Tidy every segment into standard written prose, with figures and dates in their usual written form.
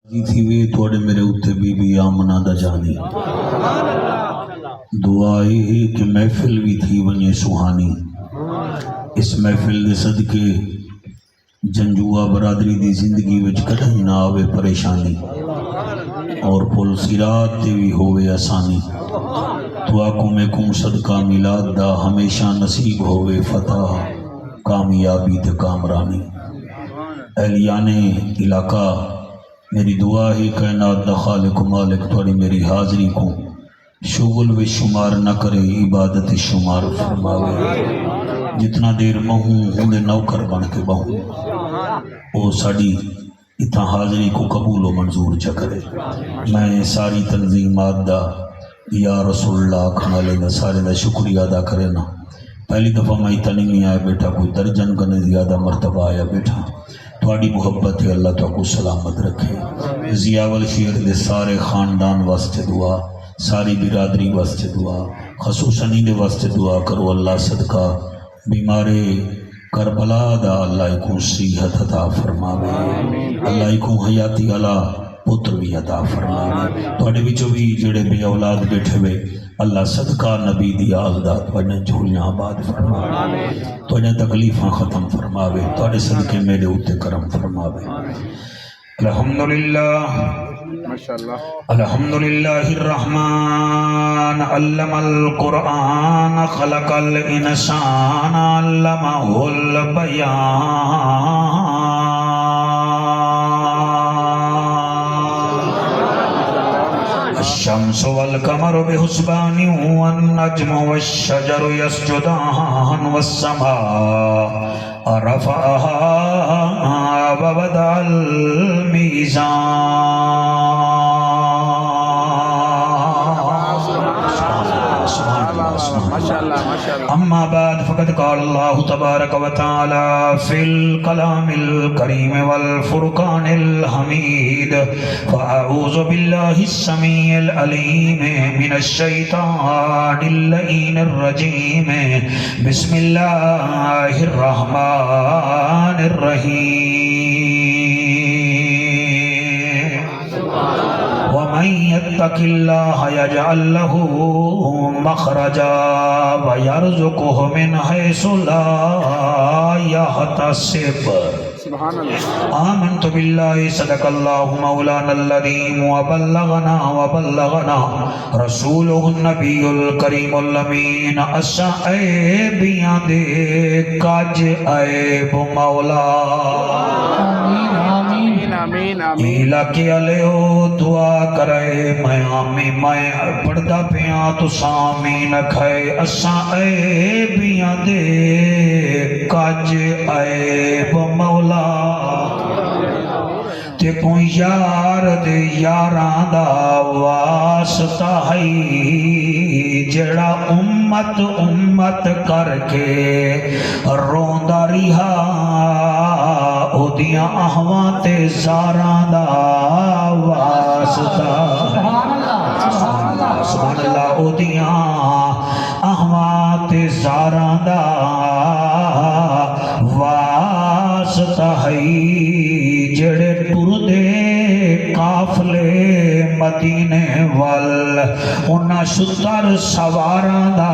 تھی وے توڑے میرے اتھے بی بی آمنہ دا جانی دعائی ہے کہ محفل بھی تھی ونجے سوہانی اس محفل دے صدقے جنجوہ برادری دی زندگی وچ کدھیں نہ آوے پریشانی اور پل صراط تے بھی ہوئے آسانی دعاکم کم صدقہ میلاد دا ہمیشہ نصیب ہوئے فتح کامیابی تے کامرانی اہلیان علاقہ میری دعا ہی کائنات دا خالق و مالک توڑی میری حاضری کو شغل و شمار نہ کرے عبادت شمار فرماوے جتنا دیر بہوں ہوں نوکر بن کے بہوں وہ ساڑی اتنا حاضری کو قبول و منظور چکرے میں ساری تنظیمات دا یا رسول اللہ کھنالے دا سارے دا شکریہ ادا کرے نا پہلی دفعہ میں اتنا نہیں آیا بیٹا کوئی درجن کنے زیادہ مرتبہ آیا بیٹا تھوڑی محبت ہے اللہ تو کو سلامت رکھے زیاول شیر دے سارے خاندان واسطے دعا ساری برادری واسطے دعا خصوصاً دے واسطے دعا کرو اللہ صدقہ بیمارے کربلا دا اللہ کو صحت عطا فرماوے اللہ کو حیاتی علا پتر بھی عطا فرماوے تھوڑے بچوں بھی جڑے بے اولاد بیٹھے ہوئے اللہ صدقہ نبی دی آلدہ توڑے جھولیاں آباد فرماوے توڑے تکلیفاں ختم فرماوے توڑے صدقے میرے اوتے کرم فرماوے الحمدللہ الرحمن علم القرآن خلق الانسان علمہ البیان الشمس والقمر بحسبان والنجم والشجر يسجدان والسماء رفعها ووضع الميزان اما بعد فقد قال الله تبارك وتعالى في الكلام الكريم والفرقان الحميد فأعوذ بالله السميع العليم من الشيطان اللعين الرجيم بسم الله الرحمن الرحيم ومن يتق الله يجعل له مخرجا ويرزقه من حيث لا يحتسب آمنت بالله صدق الله مولانا الذي وبلغنا رسوله النبي الكريم الأمين الشعيب يدي کاج عیب مولا علاقے علیہو دعا کرے میں آمی میں پڑھدا پیاں تو سامین کھائے اساں عیبیاں دے کاج عیب مولا تے کوئی یار دے یاراں دا واسطہ ہے جڑا امت کر کے روندا رہا اودیاں احواں تے زاراں دا واسطہ سبحان اللہ اودیاں احواں تے زاراں دا واسطہ ہے جڑے ٹردے قافلے مدینے وال انہاں شتر سواراں دا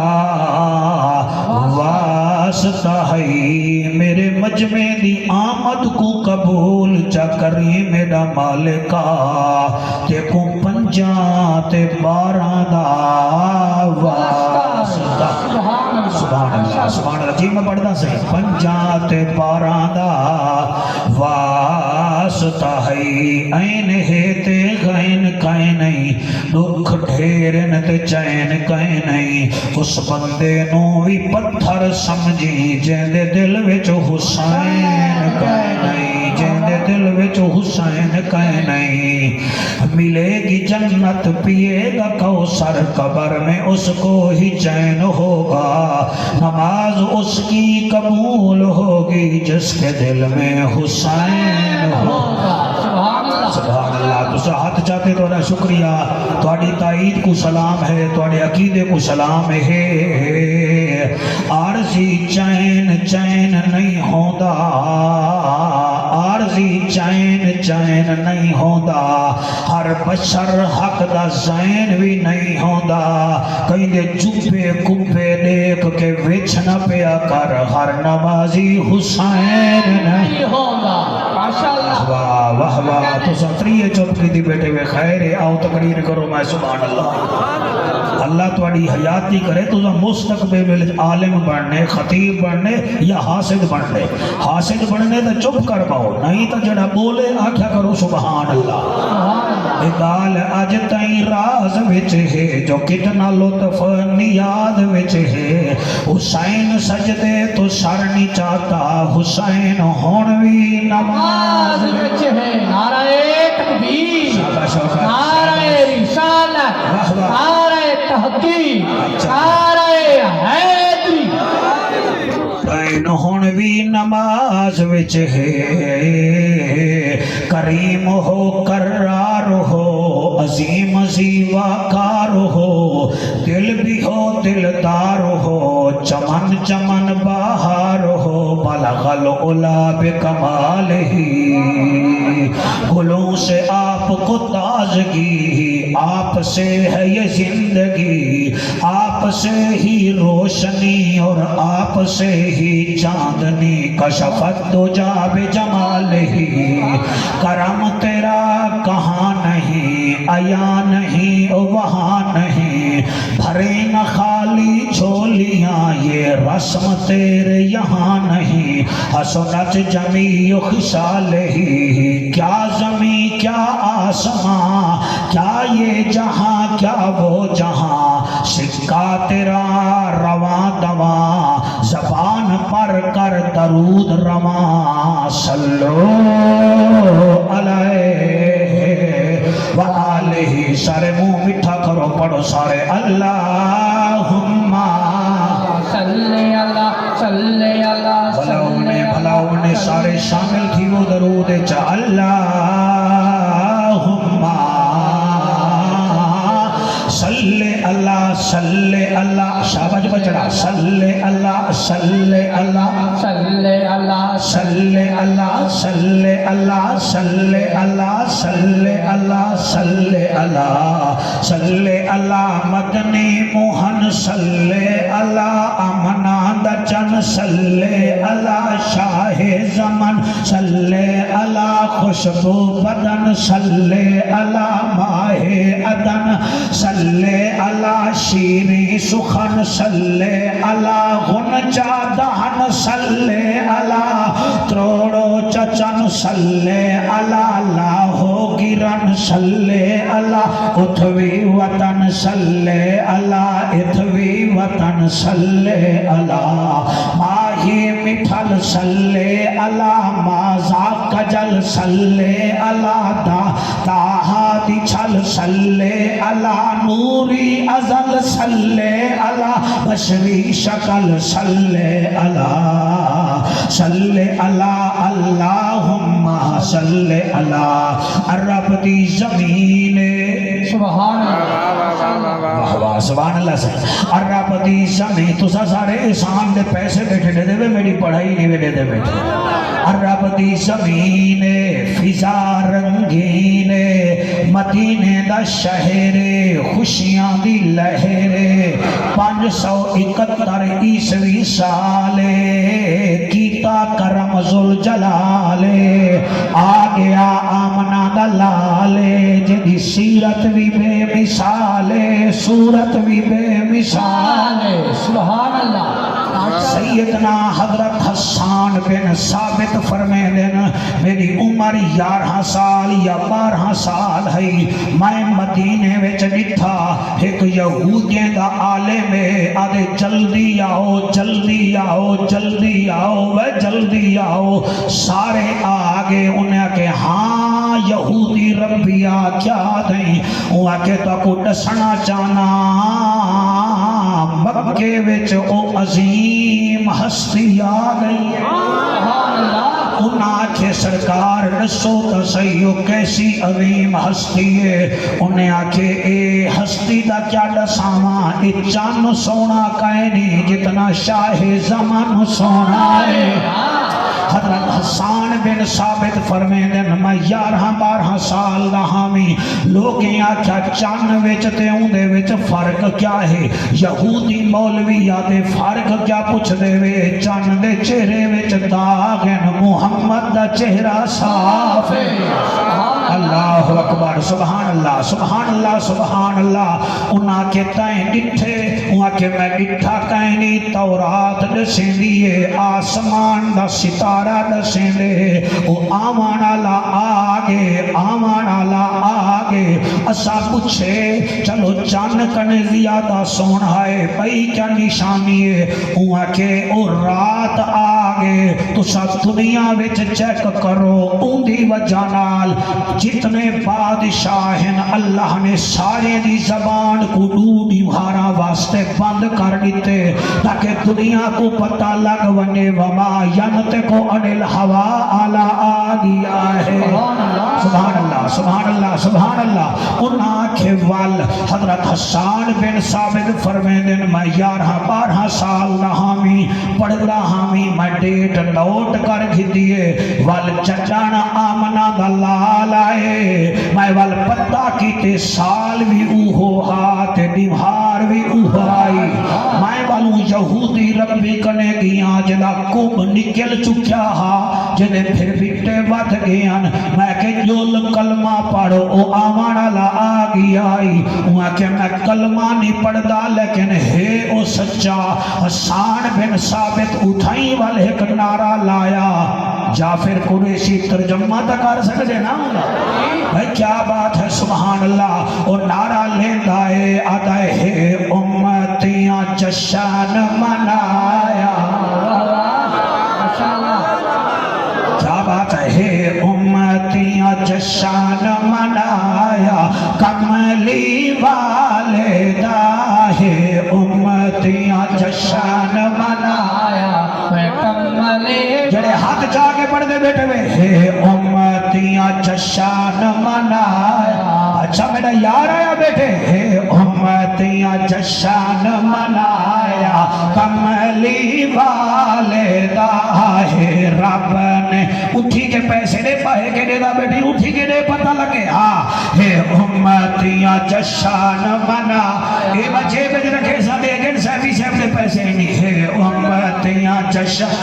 واسطہ ہے میرے مجمع دی آمد کو قبول چا کری میرا مالکا تے کو پنجاں تے باراں دا واسطہ سبحان اللہ جی میں پڑھدا سے پنجاں تے باراں دا واسطہ ہے این ہے تے غین کائیں نہیں دکھ ڈھیرن تے چین کائیں نہیں اس بندے نو بھی پتھر سمجھی جیندے دل وچ حسین کائیں نہیں جیندے دل وچ حسین کائیں نہیں ملے گی جنت پیے گا کوثر قبر میں اس کو ہی چین ہوگا نماز اس کی قبول ہوگی جس کے دل میں حسین ہوگا سبحان اللہ تو ہاتھ چاہتے تو شکریہ تھوڑی تائید کو سلام ہے تھوڑے عقیدے کو سلام ہے عارضی چین نہیں ہوندا عارضی چین چین نہیں ہوندا ہر بشر حق دا زین بھی نہیں ہوندا کہیں دے جبے کبے دیکھ کے وچ نہ پیا کر ہر نمازی حسین نہیں ہوندا ماشاءاللہ واہ واہ واہ تو ستریے چپ کی دی بیٹے وے خیر آؤ تقریر کرو میں سبحان اللہ اللہ تواڈی حیاتی کرے تو مستقبل میں عالم بننے خطیب بننے یا حاسد بننے حاسد بننے تو چپ کر پاؤ نہیں تو جڑا بولے آکھیا کرو سبحان اللہ اے گال اج تائیں راز وچ ہے جو کتنا لطف نیاد وچ ہے حسین سجدے تو سر نہیں چاہتا حسین ہون وی نماز وچ ہے نعرہ تکبیر شاباش نعرہ رسالت نعرہ تحقیق نعرہ حیدری بین ہون وی نماز وچ ہے کریم ہو کرار ہو عظیم وقار ہو دل بھی ہو دلدار ہو چمن چمن بہار ہو بلغ العلا بکمال ہی گلوں سے آپ کو تازگی آپ سے ہے یہ زندگی آپ سے ہی روشنی اور آپ سے ہی چاندنی کشفت دجا بجمال ہی کرم تیرا کہاں نہیں آیا نہیں وہاں نہیں بھرے نہ خالی جھولیاں یہ رسم تیرے یہاں نہیں حسنت جمیع خصال ہی کیا زمین کیا آسمان کیا یہ جہاں کیا وہ جہاں سکہ تیرا رواں دواں زبان پر کر درود رواں صلو علیہ وآلہ سارے منہ میٹھا کرو پڑھو سارے اللہم صلی اللہ صلی اللہ بھلاؤنے سارے شامل تھی وہ درود چا اللہم صلی اللہ صلی اللہ شاباش بچڑا صلی اللہ صلی اللہ صلی اللہ صلی اللہ صلی اللہ صلی اللہ صلی اللہ صلی اللہ صلی اللہ مدنی موہن صلی اللہ امنا دچن صلی اللہ شاہ زمن صلی اللہ خوشبو بدن صلی اللہ ماہ ادن صلی اللہ شیریں سخن صلی اللہ غنچہ دہن صلی اللہ تروڑو چچن صلی اللہ لاہو گرن صلی اللہ اتھوی وطن صلی اللہ اتھوی وطن صلی اللہ ماہی مٹھل صلی اللہ مازا کجل صلی اللہ تاہا دی چھل صلی اللہ نوری ازل صلی اللہ بشری شکل صلی اللہ صلی اللہ اللہم صلی اللہ عرب دی زمین سبحان اللہ سبحان اللہ سے عرب دی زمین تو سارے احسان دے پیسے بیٹھے دے دے میری پڑھائی نہیں دے دے بیٹھے عرب دی زمین فضا رنگین مدینے دا شہر خوشیاں دی لہر 571 عیسوی سال کیتا کرم ذوالجلال آ گیا آمنہ دا لال جدی سیرت بھی بے مثال صورت بھی بے مثال سبحان اللہ سیدنا حضرت حسان بن ثابت فرمے دن میری عمر 11 سال یا 12 سال ہے میں مدینے وچ ڈٹھا ایک یہودیاں دا عالم آدھے جلدی آؤ جلدی آؤ جلدی آؤ وہ جلدی آؤ سارے آگے انہیں کہ ہاں یہودی ربیہ کیا دیں وہ آکے تو کو ڈسنا چانا مکے وچ او عظیم ہستی آ گئی انہاں کے سرکار نسو تسیو کیسی عظیم ہستی ہے انہیں آکے اے ہستی دا کیا ڈساواں اے چان سونا کائنی جتنا شاہ زمان سونا ہے حضرت حسان بن ثابت فرمیندے میں 11-12 سال دا ہامی لوگیں آکھیا چن وچ تے اودے وچ فرق کیا ہے یہودی مولوی آدے فرق کیا پوچھ دے وے چن دے چہرے وچ داغ ہیں محمد دا چہرہ صاف ہے اللہ اکبر سبحان اللہ سبحان اللہ سبحان اللہ انہاں کے تائیں ڈٹھے انہاں کے میں ڈٹھا کہیں نہیں تورات دسیں دیئے آسمان دا ستارہ دسیں دے او آمان اللہ آگے آمان اللہ آگے اسا پوچھے چلو چاند کنے زیادہ سونا ہے بھئی کیا نشانی ہے انہاں کے او رات آگے تو سب دنیا وچ چیک کرو اندھی وجہ نال جتنے بادشاہ ہیں اللہ نے سارے دی زبان کو ڈوڈی بھارا واسطے بند کر دیتے تاکہ دنیا کو پتہ لگ ونے وما ینطق عن الہوا اعلی آگیا ہے سبحان اللہ سبحان اللہ سبحان اللہ انہاں کے وال حضرت حسان بن ثابت فرمیندے میں 11-12 سال دا حامی پڑھدا حامی میں ڈیٹ نوٹ کر گھدیے وال چچانا آمنا دا لال آئے میں وال پتہ کیتے سال بھی اوہو ہاتھ دیوار بھی اوہو آئی میں والوں یہودی ربی کنے گیاں جدا کم نکل چکیا ہا جدے پھر بیٹے ود گیاں میں کہ جو کلمہ پڑھو او آمانا لا آگی آئی وہاں کہ میں کلمہ نہیں پڑھ دا لیکن ہے او سچا حسان بن ثابت اٹھائیں والے ایک نعرہ لایا جعفر قریشی ترجمہ تک کر سکتے نا بھائی کیا بات ہے سبحان اللہ اور نعرہ لیندہ ہے آدھائے ہے امتیاں جشن منایا کیا بات ہے امتیاں جشن منایا کملی والدہ ہے امتیاں جشن منایا جڑے ہاتھ چاہ کے پڑھ دے بیٹھے ہوئے ہے امتیاں جشن منایا اچھا میرا یار آیا بیٹھے ہے امتیاں جشن منایا کملی والدہ ہے رب نے اٹھی کے پیسے دے پائے کے دے دا بیٹھی اٹھی کے دے پتہ لگے ہاں ہے امتیاں جشن منا اے بچے بج رکھے سا دے گن سیفی سیف دے پیسے نہیں ہے امتیاں جشن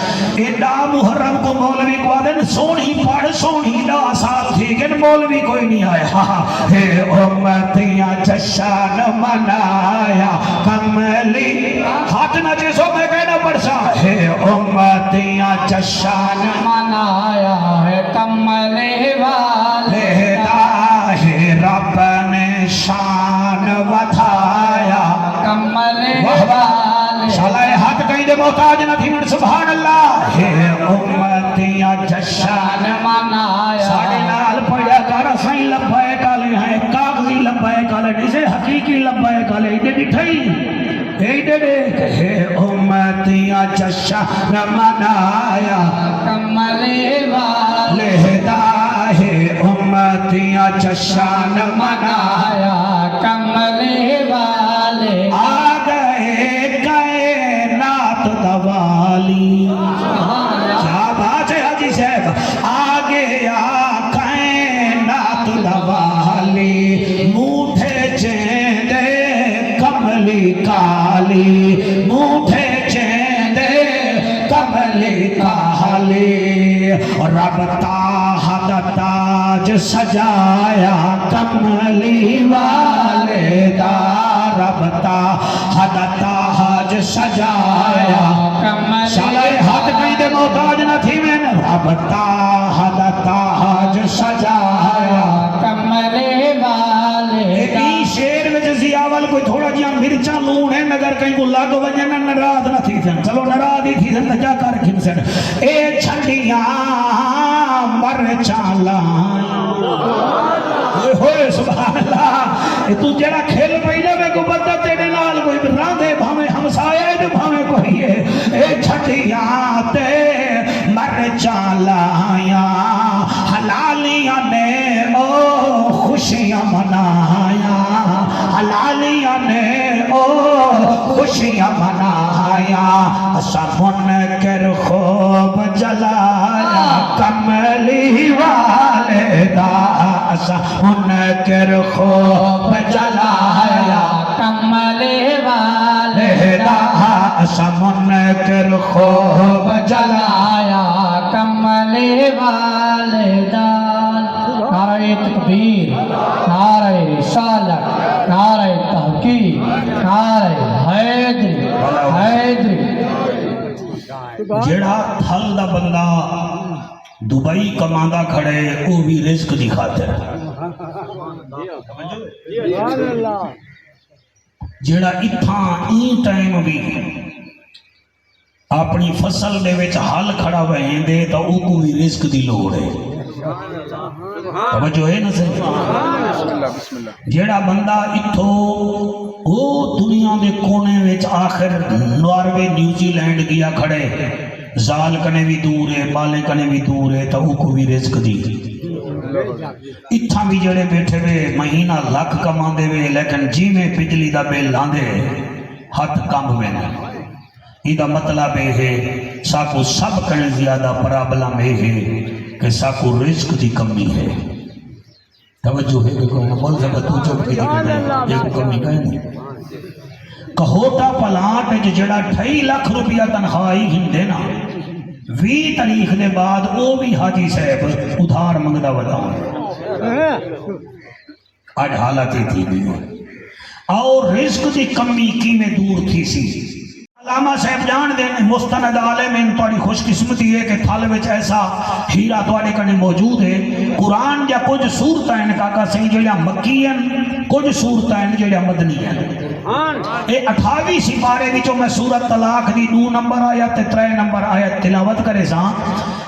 اے دا محرم کو مولوی کو آدھن سونی پڑھ سونی دا ساتھ تھی گن مولوی کوئی نہیں آئے ہاں ہے امتیاں جشن منایا کملی ہاتھ نہ جیسو میں کہنا پڑسا ہے امتیاں جشن منایا ہے کملی والدہ ہے رب نے شان ودھایا کملی والدہ شالائے ہاتھ کہیں دے محتاج نہ تھی من سبحان اللہ ہے امتیاں جشن منایا ساڑے نال پڑھیا کارا سائیں لبائے کالے ہیں کاغذی لبائے کالے جسے حقیقی لبائے کالے ایڈے ڈٹھائی ایڈے دیکھ ہے امتیاں جشن منایا کملی والدہ ہے امتیاں جشن منایا کملی والدہ آ گئے کائنات دوالی کیا بات ہے حجی صاحب آ گیا کائنات دوالی موٹھے چیندے کملی کالی موٹھے چیندے کملی کالی رب تاحت تاج سجایا کملی والدہ رب تاحت تاج سجایا شالائے ہاتھ کہیں دے محتاج نہ تھی میں رب تاحت تاج سجایا کملی والدہ ای شیر میں جسی آول کوئی تھوڑا جیا مرچا لون ہے مگر کہیں کو لاغ وجنہ نراض نہ تھی سن چلو نراض ہی تھی سن تجا کر کھن سن اے چھڑیاں مرچا لائیں ہوئے سبحان اللہ تو جڑا کھیل پہلے میں کو بندہ تیرے نال کوئی راندے بھامے ہمسائے دے بھامے کوئی ہے اے چھڑیاں تے مرچا لائیں حلالیاں نے او خوشیاں منایا حلالیاں نے او خوشیاں منایا جلایا اسا منکر خوب جلایا کملی والدہ اسا منکر خوب جلایا کملے والے والدہ اسا منکر خوب جلایا کملے والدان نعرہ تکبیر نعرہ رسالت نعرہ تحقیق نعرہ حیدری حیدری جڑا تھل دا بندہ دبئی کماندا کھڑے او بھی رزق دی خاطر جڑا اتھاں این ٹائم بھی اپنی فصل دے وچ حل کھڑا وہیں دے تو او کو بھی رزق دی لوڑ ہے توجہ ہے نا صحیح جڑا بندہ اتھو او دنیا دے کونے وچ آخر ناروے نیوزی لینڈ گیا کھڑے زال کنے بھی دور ہے بالے کنے بھی دور ہے تو او کو بھی رزق دی اتھاں بھی جڑے بیٹھے وے مہینہ لاکھ کما دے وے لیکن جی میں بجلی دا بل لاندے ہاتھ کم میں ایدہ مطلب ہے ساکو سب کنے زیادہ پرابلم ہے کہ ساکو رزق دی کمی ہے توجہ ہے کہ کوئی مول سے بتو چوب کی دیکھنا یہ کو کمی کہیں نہیں کہوٹا پلانٹ جڑا 2.5 لاکھ روپیہ تنخواہی ہندے نا 20 تاریخ دے بعد او بھی حاجی صاحب ادھار منگدہ وداؤں آج حالتی تھی بھی اور رزق دی کمی کی میں دور تھی سی علامہ صاحب جان دیں مستند عالم ان توڑی خوش قسمتی ہے کہ تھال وچ ایسا ہیرا توڑے کنے موجود ہے قرآن جا کچھ صورتیں کاکا صحیح جڑا مکی ہیں کچھ صورتیں جڑا مدنی ہیں اے 28 سپارے وچوں میں سورت طلاق دی 2 نمبر آیت 3 نمبر آیت تلاوت کرے ساں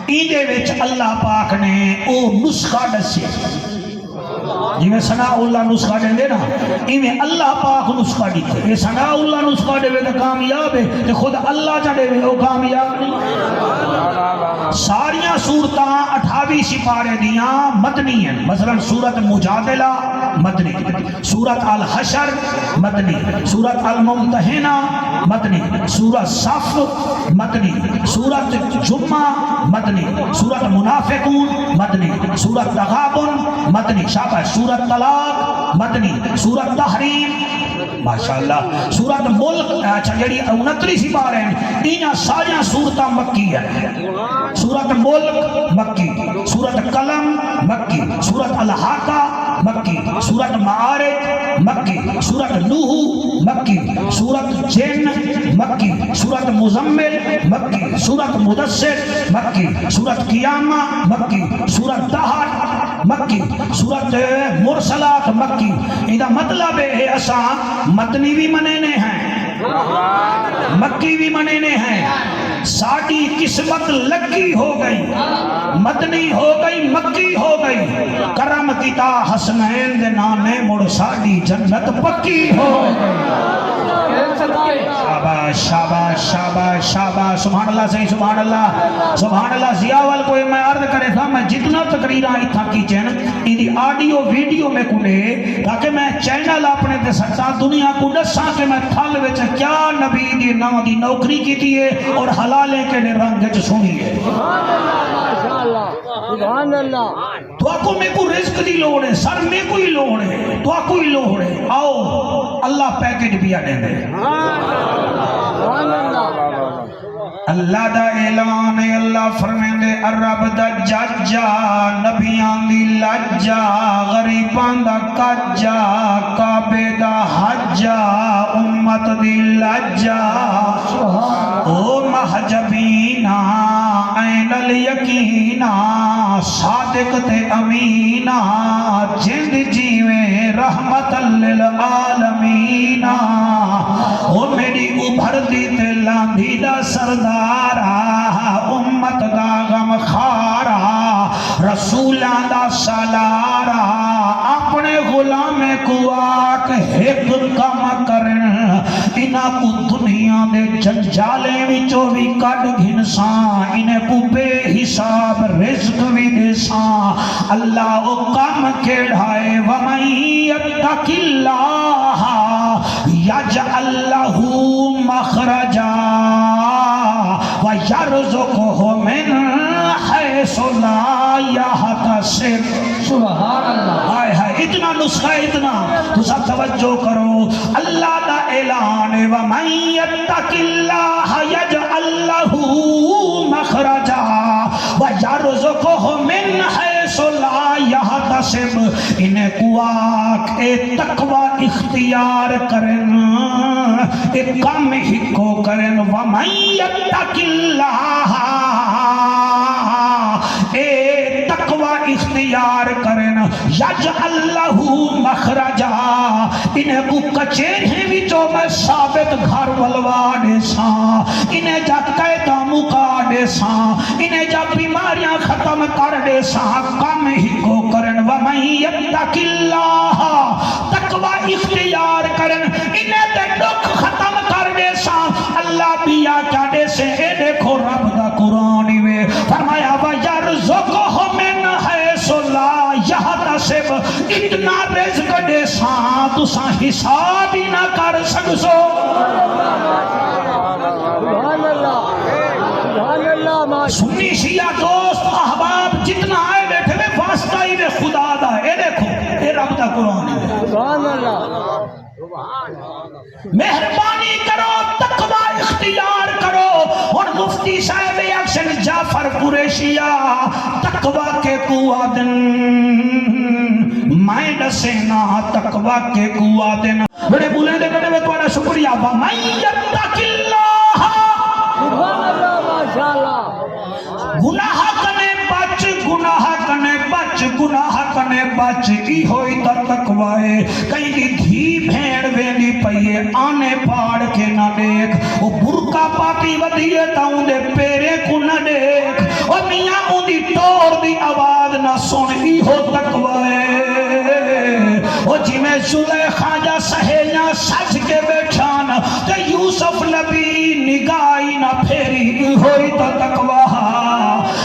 ایندے وچ اللہ پاک نے او نسخہ دسے جی میں ثناء اللہ نسخہ دیں دے نا ایویں اللہ پاک نسخہ دیتے یہ ثناء اللہ نسخہ دے تو کامیاب ہے کہ خود اللہ چڑھے ہوئے وہ کامیاب نہیں ساریاں صورتاں 28 سپارے دیاں مدنی ہیں مثلا سورت مجادلہ مدنی سورت الحشر مدنی سورت الممتحنہ مدنی سورت صف مدنی سورت جمعہ مدنی سورت منافقون مدنی سورت تغابن مدنی شاباش سورت طلاق مدنی سورت تحریم ماشاءاللہ سورت ملک اچھا جڑی 29 سپارے ہیں انہاں ساریاں صورتاں مکی ہیں سورت ملک مکی سورت قلم مکی سورت الحاقہ مکی سورت معارج مکی سورت نوح مکی سورت جن مکی سورت مزمل مکی سورت مدثر مکی سورت قیامہ مکی سورت دہر مکی سورت مرسلات مکی ایدہ مطلب ہے اساں مدنی بھی منینے ہیں مکی بھی منینے ہیں ساڑی قسمت لکی ہو گئی مدنی ہو گئی مکی ہو گئی کرم کیتا حسنین دے نامے مڑ ساڑی جنت پکی ہو گئی شاباش شاباش شاباش شاباش سبحان اللہ صحیح سبحان اللہ زیاول کوئی میں عرض کرے تھا میں جتنا تقریرہ ہی تھا کی چین ایدی آڈیو ویڈیو میں کنے تاکہ میں چینل اپنے دے سکتا دنیا کو نسا کہ میں تھال وچ کیا نبی دی نام دی نوکری کی دیئے اور حلالے کے نے رنگ جو سنی ہے سبحان اللہ تو آپ کو میں کو رزق دی لوڑ ہے سر میں کوئی لوڑ ہے تو آپ کوئی لوڑ ہے آؤ اللہ پیکج بھی آنے دے اللہ دا اعلان ہے اللہ فرمین دے عرب دا ججا نبیان دی لجا غریبان دا کجا کعبے دا حجا امت دی لجا او محجبینا این الیقینا صادق تے امینا جند جیویں رحمت للعالمینا او میری ابھر دی تے لاندھی دا سردارا امت دا غم خارا رسولان دا سالارا اپنے غلام کو آک ایک کم کرن انہاں کو دنیا دے جنجالے وچوں بھی کڈ گھنساں انہیں کو بے حساب رزق بھی دیساں اللہ او کم کیڑھائے وَمَن يَتَّقِ اللَّهَ يَجْعَل لَّهُ مَخْرَجًا يحتسب سبحان اللہ ہائے ہائے اتنا نسخہ اتنا تو سب توجہ کرو اللہ دا اعلان وَمَن يَتَّقِ اللَّهَ يَجْعَل لَّهُ مَخْرَجًا وَيَرْزُقْهُ مِنْ حَيْثُ لَا يَحْتَسِبُ انہیں کوآک اے تقوی اختیار کرن اے کام ہی کو کرن وَمَن يَتَّقِ اللَّهَ اے تقوی اختیار کرن یجعل لہ مخرجا انہیں کو کچھے بھی جو میں ثابت گھر ولوا دے ساں انہیں جا قیدہ مکا دے ساں انہیں جا بیماریاں ختم کر دے ساں کام ہی کو کرن وَمَن يَتَّقِ اللَّهَ تقوی اختیار کرن انہیں تے دکھ ختم کر دے ساں اللہ بیا کیا دے سے اے دیکھو رب دا قرآن میں فرمایا وَيَرْزُقْهُ مِنْ حَيْثُ لَا يَحْتَسِبُ اتنا رزق دے ساں تو ساں حساب ہی نہ کر سکسو سبحان اللہ سبحان اللہ سنی شیعہ دوست احباب جتنا آئے بیٹھے میں واسطہ ہی میں خدا دا اے دیکھو اے رب دا قرآن ہے سبحان اللہ مہربانی کرو تقوی اختیار کرو اور مفتی صاحب اکشن جعفر قریشیہ تقوی کے قوادن میں دسینا تقوی کے قوادن بڑے بولیں دے بڑے بڑا شکریہ وَمَن يَتَّقِ اللَّهَ سبحان اللہ ماشاءاللہ گناہ کنے بچ گناہ کنے بچ گناہ کنے بچ ای ہوئی تا تقوی کہیں دی دھی بھیڑ ویندی پئیے آنے پاڑ کے نہ دیکھ وہ برکا پاتی ودیے تا ان دے پیرے کو نہ دیکھ اور میاں ان دی ٹور دی آواز نہ سن ای ہو تقوی وہ جی میں زلیخا جا سہیلیاں سج کے بیٹھان تے یوسف نبی نگاہی نہ پھیری ای ہوئی تا تقوی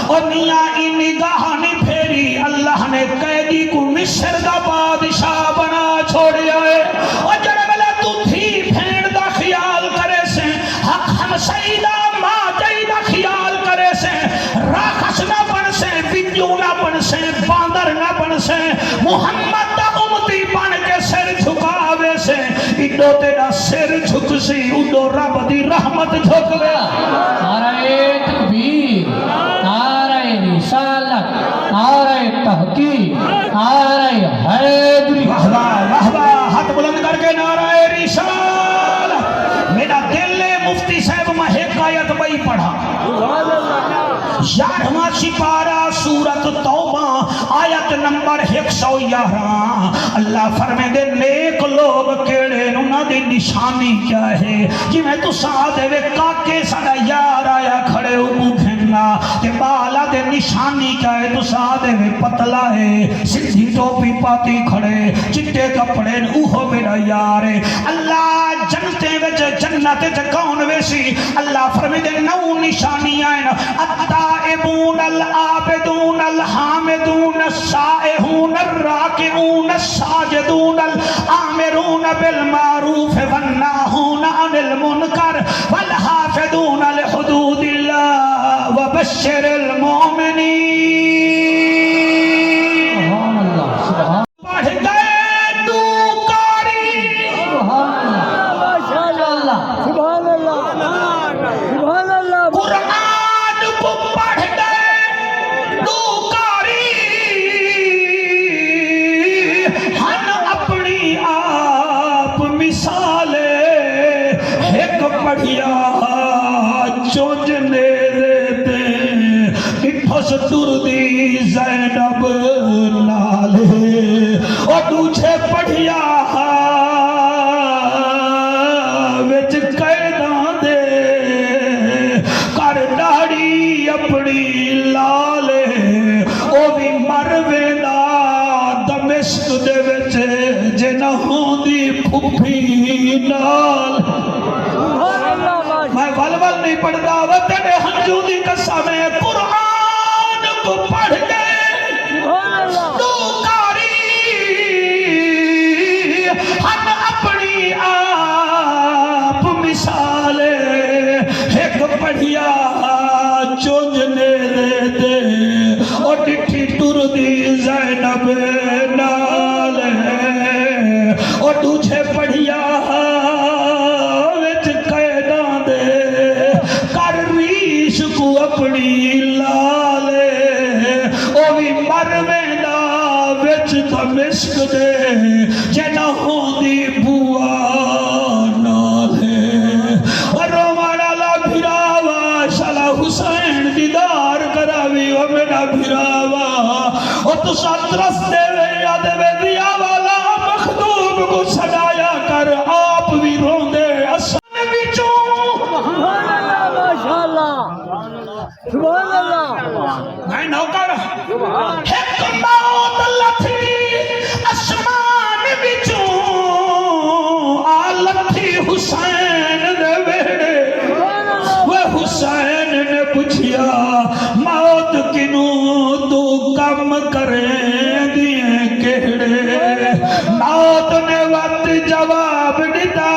اور میاں ای نگاہ نہیں پھیری اللہ نے قیدی کو مصر دا بادشاہ بنا چھوڑیا ہے اور جڑے بلے تو تھی پھینڈ دا خیال کرے سے حق ہم سیدہ ماں جائی دا خیال کرے سے راکھش نہ بن سے بجو نہ بن سے باندر نہ بن سے محمد دا امتی بن کے سر جھکاوے سے ایڈو تیرا سر جھک سی اڈو رب دی رحمت جھک لے نعرہ تکبیر نعرہ رسالت نعرہ تحقیق نعرہ حیدری واہ واہ ہاتھ بلند کر کے نعرہ رسالت میرا دل نے مفتی صاحب میں حکایت بھائی پڑھا سبحان اللہ 11واں سپارہ سورت توبہ آیت نمبر 111 اللہ فرمے دے نیک لوگ کیڑے انہاں دی نشانی کیا ہے جی میں تو ساتھ دے کاکے ساڑا یار آیا کھڑے ہو گھننا تے بالا دے نشانی کیا ہے تو ساتھ دے پتلا ہے سدھی ٹوپی پاتی کھڑے چٹے کپڑے اوہو میرا یار ہے اللہ جنتے وچ جنت کون ویسی اللہ فرمے دے نو نشانی آئیں التائبون العابدون الحامدون السائحون الراکعون الساجدون الآمرون بالمعروف والناہون عن المنکر والحافظون لحدود اللہ وبشر المؤمنین سبحان اللہ سبحان پڑھ گئے دوکاری سبحان اللہ سبحان اللہ سبحان اللہ قرآن کو پڑھ گئے دوکاری ہم اپنی آپ مثالیں ایک پڑھیا چونجنے دیتے اٹھوس دردی زینب نالے اور دوچھے پڑھیا وچ قیداں دے کر ڈاڑی اپنی لالے او بھی مروے دا دمشق دے وچ جنہوں دی پھپھی نال سبحان اللہ میں ول نہیں پڑھتا وہ تیرے ہنجو دی قسم ہے قرآن کو پڑھ گئے سبحان اللہ دوکاری ہم اپنی آپ مثالیں ایک پڑھیا چونجنے دے اور ڈٹھی ٹر دی تجھے پڑھیا وچ قیداں دے کر ریش کو اپنی لالے او بھی مر ویندا وچ دمشق دے جے نہ ہوندی بوا نالے روان والا بھراوا شالا حسین دیدار کراوی او میرا بھراوا او تسا ترستے وے یاد وے دیا والا مخدوم کو سجایا کر آپ بھی روندے اسان وچوں سبحان اللہ ماشاءاللہ سبحان اللہ میں نوکر ایک موت لتھی اسمان وچوں آ لتھی حسین دے ویڑے وہ حسین نے پوچھیا موت کنوں تو کم کرے دیئے کہڑے موت نے وقت جواب دیتا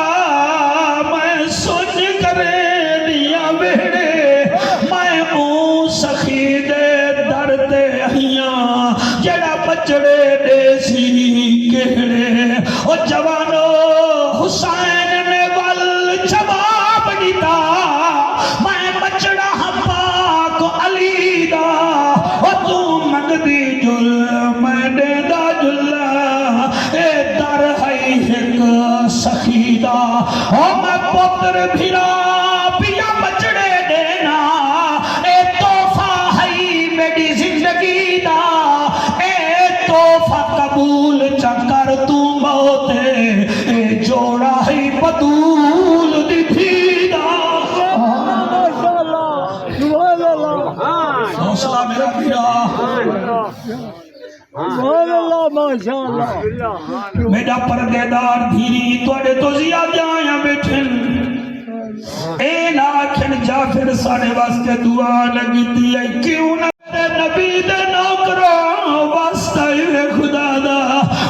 میں سن کرے دیا ویڑے میں اون سخی دے درد ہیاں جڑا بچڑے دے سی کہڑے او جوانو حسین نے ول جواب دیتا میں بچڑا ہم پاک علی دا او تو منگدی جل میں دے دا جلا اے در ہے ایک سخی دا او میں پتر بھرا پیا بچڑے دینا اے تحفہ ہے میری زندگی دا اے تحفہ قبول چکر تو موتے اے جوڑا ہے بدول دی بھیدا ماشاءاللہ سبحان اللہ حوصلہ میرا بھیڑا سبحان اللہ ماشاءاللہ میرا پردے دار دھیری توڑے تو زیادہ آیا بیٹھن اے ناکھن جعفر ساڑے واسطے دعا لگی دی ہے کیوں نہ میرے نبی دے نوکروں واسطہ ہوئے خدا دا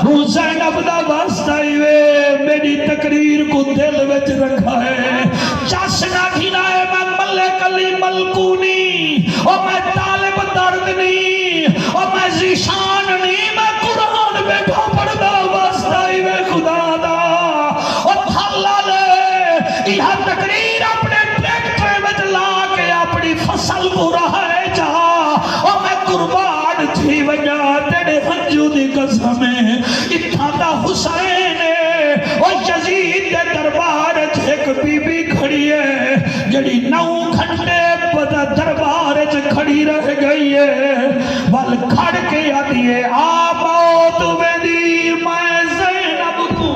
حسین دا واسطہ ہوئے میری تقریر کو دل وچ رکھا ہے چاشنا گھنا ہے میں ملک علی ملکونی اور میں طالب درد نہیں اور میں زیشان نہیں میں قرآن بیٹھا پڑھدا واسطہ ہوئے خدا دا اور تھالا لے یہاں تقریر اپنے ٹریکٹر میں لا کے اپنی فصل کو رہا ہے جا اور میں قربان تھی وجہ تیرے ہنجو دی قسم اتھا دا حسین اور یزید دے دربار ایک بی بی کھڑی ہے جڑی 9 گھنٹے پتا دربار کھڑی رہ گئی ہے ول کھڑ کے آتی ہے آ موت ویندی میں زینب کو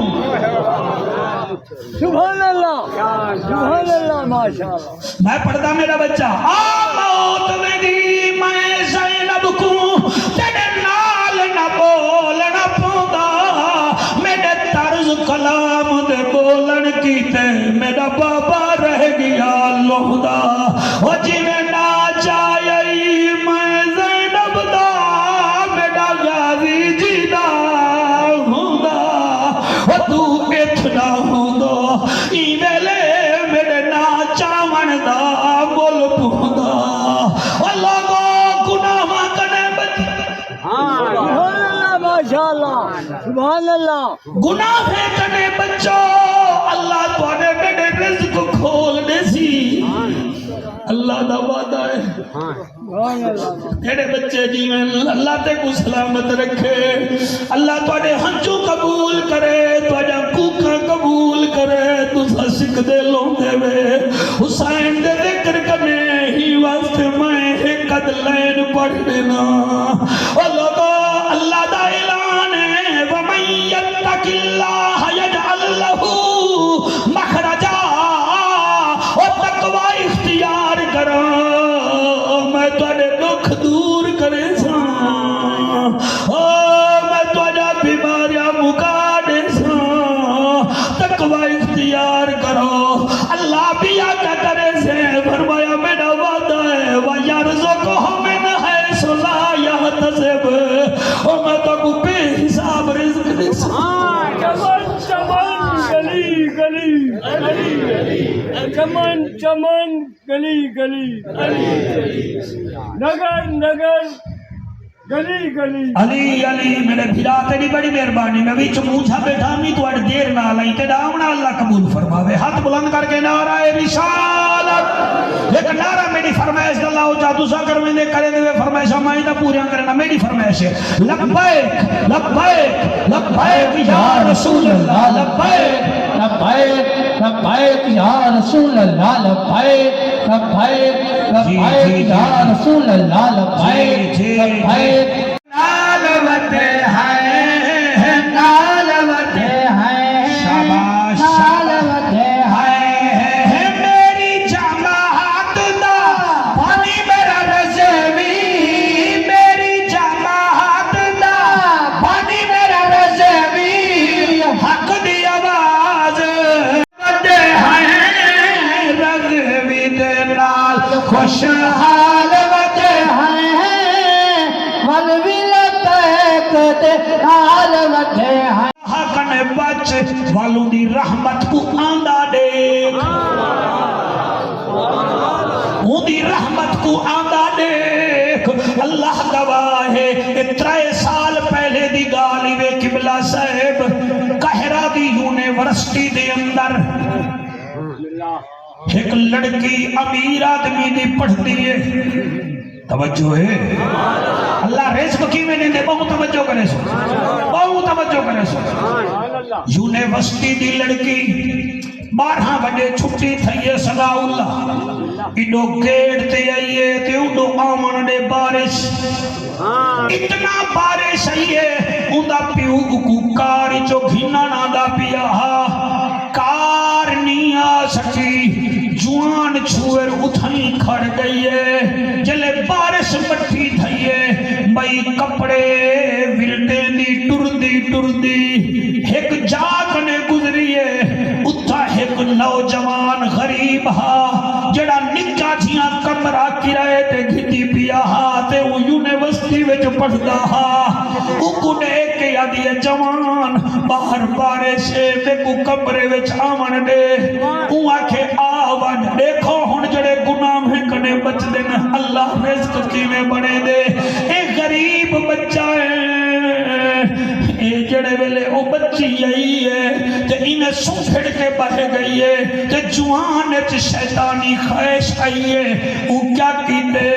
سبحان اللہ ماشاءاللہ میں پڑھتا میرا بچہ آ موت ویندی میں زینب کو تیرے نال نہ بولنا پوندا میرے طرز کلام دے بولن کیتے میرا بابا رہ گیا لوہدا او جی میں نہ چاہیے میں زینب دا میرا غازی جی دا ہوندا او تو اتنا ہوندا ای ویلے میرے نا چاون دا بول پوندا او لوگو گناہ کنے بچ سبحان اللہ ماشاءاللہ سبحان اللہ گناہ کنے بچو اللہ تواڈے بیٹے رزق کھول دے سی اللہ دا وعدہ ہے سبحان اللہ تیرے بچے جیون اللہ تے کو سلامت رکھے اللہ تواڈے ہنچو قبول کرے تواڈا کوکا قبول کرے تسا سکھ دے لوندے وے حسین دے ذکر کرنے ہی واسطے میں ایک لین پڑھ دینا او لوگو اللہ دا اعلان ہے وَمَن يَتَّقِ اللَّهَ يَجْعَلْ لَهُ مَخْرَجًا او تقوی اختیار کرو میں تواڈے دکھ دور کرے ساں میں تواڈا بیماریاں مکا دے ساں تقوی اختیار کرو اللہ بھی آقا کرے سے فرمایا میرا وعدہ ہے وَيَرْزُقْهُ مِنْ حَيْثُ لَا يَحْتَسِبُ اور میں تو کو بے حساب رزق دے ساں چمن گلی گلی چمن چمن گلی گلی نگر نگر گلی گلی علی علی میرے بھرا تیری بڑی مہربانی میں بھی چموچا بیٹھا نہیں تو اڑ دیر نہ لائی تے دامنا اللہ قبول فرماوے ہاتھ بلند کر کے نعرہ رسالت ایک نعرہ میری فرمائش اللہ جا دوسرا کر میں نے کرے دے فرمائش ہمیں نہ پورا کرنا میری فرمائش ہے لبیک لبیک لبیک یا رسول اللہ لبیک لبیک لبیک یا رسول اللہ لبیک لبیک لبیک یا رسول اللہ لبیک لبیک نالوت ہے نالوت ہیں شاباش نالوت ہے میری جماعت دا پانی میرا رضوی میری جماعت دا پانی میرا رضوی حق دی آواز بڑے ہیں رضوی دے نال خوشحال وتے حقن بچ والوں دی رحمت کو آندہ دیکھ اون دی رحمت کو آندہ دیکھ اللہ گواہ ہے 3 سال پہلے دی گالی وے قبلہ صاحب قہرہ دی یونیورسٹی دے اندر ایک لڑکی امیر آدمی دی پڑھتی ہے توجہ ہے اللہ رزق کی میں نے بہت توجہ کرے سو بہت توجہ کرے سو یونیورسٹی دی لڑکی 12 بجے چھٹی تھئیے صدا اللہ ایڈو گیٹ تے آئیے تے اڈو آمن دے بارش اتنا بارش آئیے اندہ پیو کو کاری چو گھنا نادا پیا کار نہیں آ سکی جوان چھوئر اتھائی کھڑ گئیے جلے بارش مٹھی تھئیے بھائی کپڑے ولٹے دی ٹر دی ایک جاگنے گزریے اتھا ایک نوجوان غریب ہا جڑا نکا جیاں کمرہ کرائے تے گھتی پیا ہا تے وہ یونیورسٹی وچ پڑھدا ہا اکنے کے یادی جوان باہر بارش تے کو کمرے وچ آمن دے اون آکھے آوان دیکھو ہن جڑے گناہ ہیں کنے بچ دین اللہ رزق کیویں بنے دے اے غریب بچہ اے جڑے ویلے او بچی آئی ہے تے انہیں سن پھڑ کے بہ گئی ہے تے جوان وچ شیطانی خواہش آئی ہے او کیا کیتے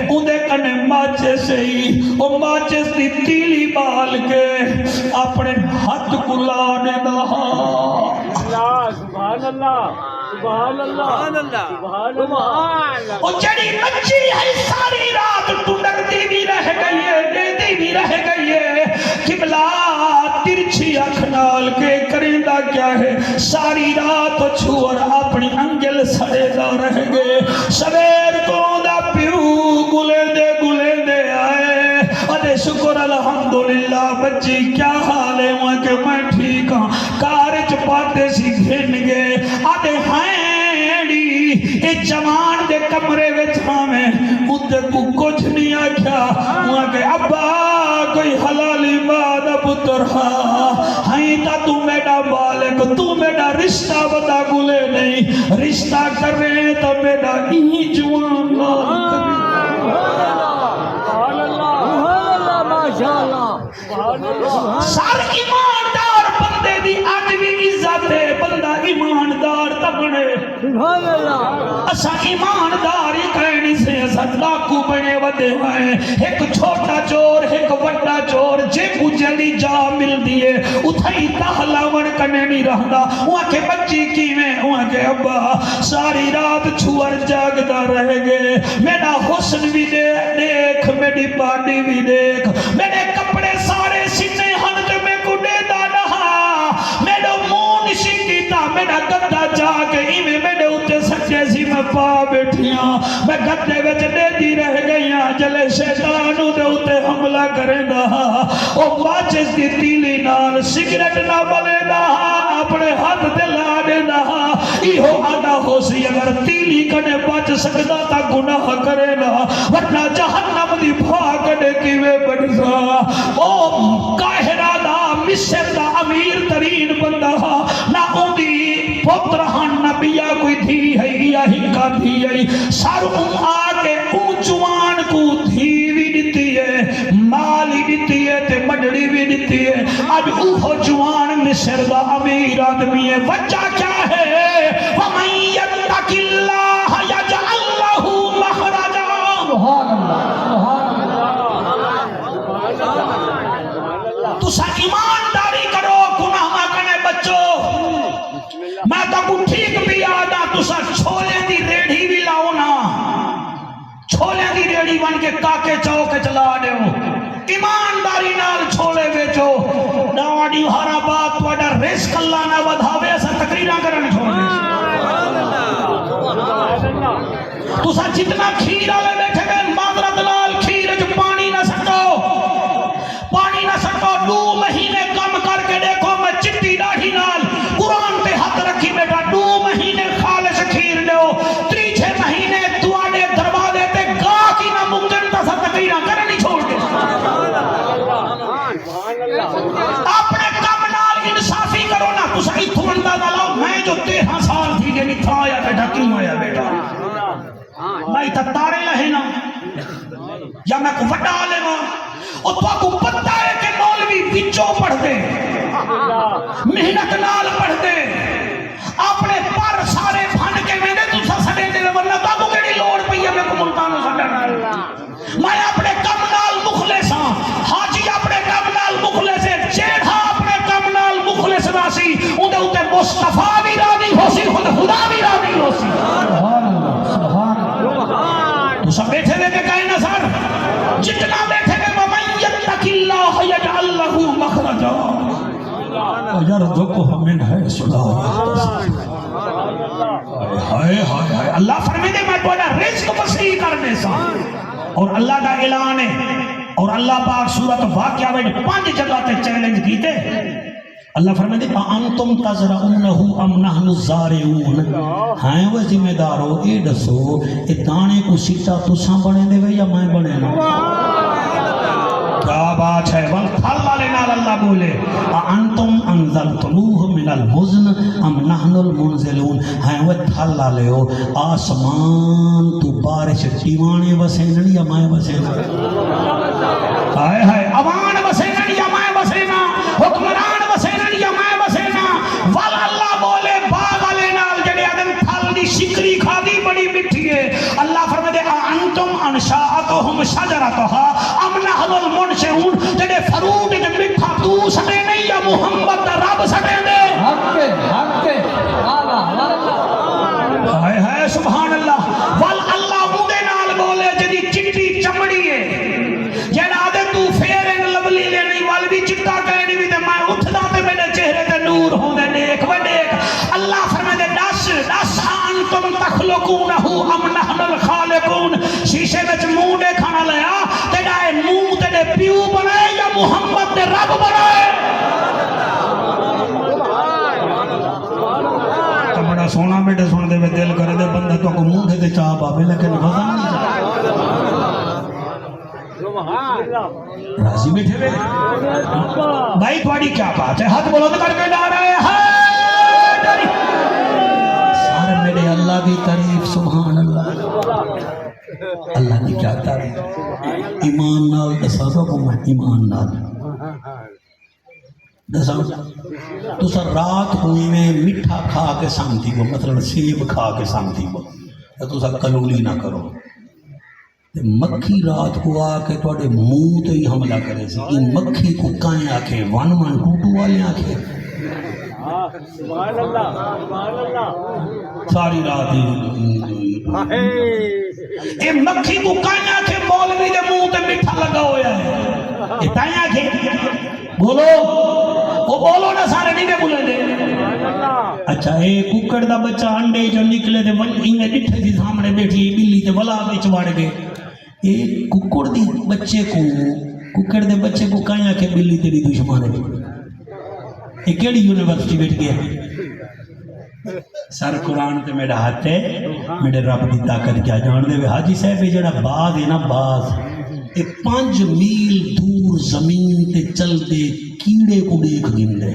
اندے کنے ماچس ہی او ماچس دی تیلی بال کے اپنے ہاتھ کو لانے دا سبحان اللہ سبحان اللہ سبحان اللہ او جڑی بچی ہے ساری رات ٹنڈتی بھی رہ گئی ہے دیدی بھی رہ گئی ہے قبلہ ترچھی اکھ نال کے کرندہ کیا ہے ساری رات چھوڑ اپنی انگل سڑے دا رہ گئے سویر کو دا پیو گلے دے آئے ادھے شکر الحمدللہ بچی کیا حال ہے وہاں کہ میں ٹھیک ہوں کارچ پاتے سی گھن گئے آدھے ہائنی اے جوان دے کمرے وچھا میں ادھے کو کچھ نہیں آکھا وہاں کہ ابا کوئی حلالی باد پتر ہائیں تا تو میڈا بالک تو میڈا رشتہ بتا گلے نہیں رشتہ کر رہے تو میڈا ہی جوان لال کرے سار ایماندار بندے دی آج بھی عزت ہے بندہ ایماندار تبنے سبحان اللہ اسا ایماندار ہی کہنی سے اسا ڈاکو بنے ودے ہیں ایک چھوٹا چور ایک بڑا چور جے کو جلدی جا مل دیے اتھائی تہلاون کنے نہیں رہندا وہاں کے بچی کیویں وہاں کے ابا ساری رات چھوڑ جاگدا رہ گئے میرا حسن بھی دیکھ میری باڈی بھی دیکھ میرے کپڑے سارے سینے ہن تے میں کو دے دا رہا میرا منہ نشی کیتا میرا گدا جا کے ایویں میرے اوتے سچے سی میں پا بیٹھیاں میں گدے وچ دے دی رہ گئیاں جلے شیطان دے اوتے حملہ کرے دا او ماچس دی تیلی نال سگریٹ نہ بلے دا اپنے ہاتھ تے لا دے دا ایہو آدھا ہو سی اگر تیلی کنے بچ سکدا تا گناہ کرے نا ورنہ جہنم دی بھاگ دے کیویں بڑھا او قاہرہ دا مصر دا امیر ترین بندہ نہ اندی پترہن نبیہ کوئی دھی ہے یا ہنکا دھی ہے سار آگے اون جوان کو دھی بھی دیتی ہے دیتی ہے. اب وہ جوان مصر دا امیر آدمی ہے. وجہ کیا ہے؟ وَمَن يَتَّقِ اللَّهَ يَجْعَل لَّهُ مَخْرَجًا. سبحان اللہ. تسا ایمانداری کرو گناہ نہ کرنے بچو. میں تو کو ٹھیک بھی آدھا تسا چھولے دی ریڑھی بھی لاؤ نا, چھولے دی ریڑھی بن کے کاکے چوک چلا دیو. ایمانداری نال چھولے بیچو. ڈاوڑی ہارا بات تواڈا رزق اللہ نہ ودھاوے اسا تقریراں کرن چھوڑ دے. تسا جتنا کھیر والے بیٹھے گئے معذرت نال کھیر وچ پانی نہ سٹو, پانی نہ سٹو. 2 مہینے کم کر کے دیکھو میں چٹی داڑھی نال قرآن تے ہاتھ رکھی بیٹھا. 2 مہینے خالص کھیر دیو. 3 مہینے تواڈے دروازے تے گاہ کی نہ ممکن تا سا تقریراں کرنی چھوڑ دے. اپنے کم نال انصافی کرو نا. تسا ایتھوں اندازہ لاؤ میں جو 13 سال تھی کہ نہیں تھا آیا بیٹا کیوں آیا بیٹا. میں تا تارے لہے نا یا میں کو وڈا لے نا. اور تو کو پتہ ہے کہ مولوی وچوں پڑھ دے, محنت نال پڑھ دے, اپنے پر سارے بھن کے میں نے تسا سڑے دے ورنہ تا کو کیڑی لوڑ پئی ہے میں کو ملتانوں سڑنا. میں اپنے کم نال مخلص ہاں. حاجی اپنے کم نال مخلص ہے. جیڑا اپنے کم نال مخلص راسی اون دے اوتے مصطفیٰ بھی راضی ہوسی, خود خدا بھی راضی ہوسی. سبحان اللہ. سبحان اللہ. تو سب بیٹھے ہوئے کہ کہیں نا سر جتنا بیٹھے ہوئے وَمَن يَتَّقِ اللَّهَ يَجْعَل لَّهُ مَخْرَجًا. یار دکھ ہمیں ہے سنا. ہائے ہائے ہائے. اللہ فرمائے دے میں تھوڑا رزق وسیع کرنے سا. اور اللہ کا اعلان ہے. اور اللہ پاک سورۃ واقعہ میں 5 جگہ تے چیلنج کیتے. اللہ فرمائے دے انتم تزرعونہ ام نحن الزارعون. ہیں وہ ذمہ دار ہو اے دسو اے دانے کو سیٹا تساں بنے دے وے یا میں بنے نا. کیا بات ہے. والپھل والے نال اللہ بولے انتم انزلتموہ من المزن ام نحن المنزلون. ہیں وہ پھل والے ہو آسمان تو بارش دیوانے وسینن یا میں وسینا. ہائے ہائے. اوان وسینن یا میں وسینا, حکمران وسینن یا میں وسینا. وال اللہ بولے باغ والے نال جڑے ادن پھل دی شکری کھادی بڑی مٹھی ہے. اللہ فرمائے دے انتم انشاءتہم شجرتها ام نحن المنشئون. جڑے فروٹ تے مٹھا تو سٹے نہیں یا محمد دا رب سٹے دے. حق کے ہائے ہائے سبحان اللہ. وال اللہ مودے نال بولے جدی چٹی چمڑی ہے جڑا دے تو فیرن لبلی لینی وال بھی چٹا کہنی بھی تے میں اٹھدا تے میرے چہرے تے نور ہوندے دیکھ و دیکھ. اللہ فرمائے دے دس انتم تخلقونہ ام نحن الخالقون. شیشے وچ منہ دیکھنا لیا تیرا اے منہ تیرے پیو بنائے یا محمد دے رب بنائے. بڑا سونا بیٹے سن دے میں دل کرے دے بندہ تو کو منہ دے چاہ پاوے لیکن وزن نہیں راضی بیٹھے ہوئے. بھائی تھوڑی کیا بات ہے. ہاتھ بلند کر کے ڈا رہے ہیں سارے میرے اللہ کی تعریف. سبحان اللہ. اللہ کی کیا تعریف. ایمان نال دسا دو میں ایمان نال دسا تو سر رات کوئی میں مٹھا کھا کے سامتی کو مطلب سیب کھا کے سامتی کو تو سر کلولی نہ کرو. مکھی رات کو آ کے توڑے منہ تے ہی حملہ کرے سی. یہ مکھی کو کائیں آکھے ون ٹوٹو والے آکھے ساری رات یہ مکھی کو کائیں آکھے مولوی دے منہ تے مٹھا لگا ہویا ہے. یہ تائیں آکھے بولو وہ بولو نا سارے نہیں میں بولے دے. اچھا اے ککڑ دا بچہ انڈے جو نکلے دے انہیں ڈٹھے تھی سامنے بیٹھی بلی تے ولا بیچ وڑ گئے. ایک ککڑ دی بچے کو ککڑ دے بچے کو کہاں کہ بلی تیری دشمن ہے. یہ کیڑی یونیورسٹی بیٹھ گیا سر قرآن تے میرا ہاتھ ہے میرے رب دی طاقت کیا جان دے. حاجی صاحب یہ جڑا باز ہے نا باز یہ 5 میل دور زمین تے چل دے کیڑے کو دیکھ گن دے.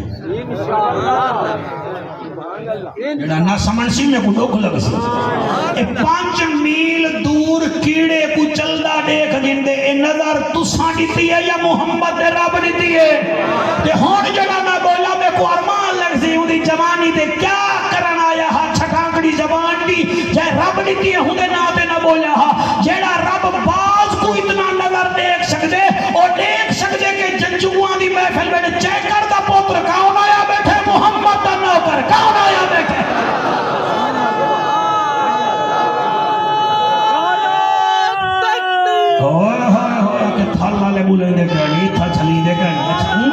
جڑا نہ سمجھ سی میں کو دکھ لگ سی اے 5 میل دور کیڑے کو چلدا دیکھ گندے اے نظر تساں دتی ہے یا محمد دے رب دتی ہے تے ہن جڑا میں بولا میں کو ارمان لگ سی اودی جوانی تے کیا کرن آیا ہا چھٹانکڑی زبان دی جے رب دتی ہے ہندے نا تے نہ بولا ہا جیڑا رب باز کو اتنا نظر دیکھ سکدے او دیکھ سکدے کہ جنجواں دی محفل میں چیکر دا پوتر کون آیا بیٹھے محمد دا نوکر کون آیا بیٹھے ہوئے ہوئے ہوئے کہ تھال والے بولے دے گھڑی تھا چھلی دے گھڑی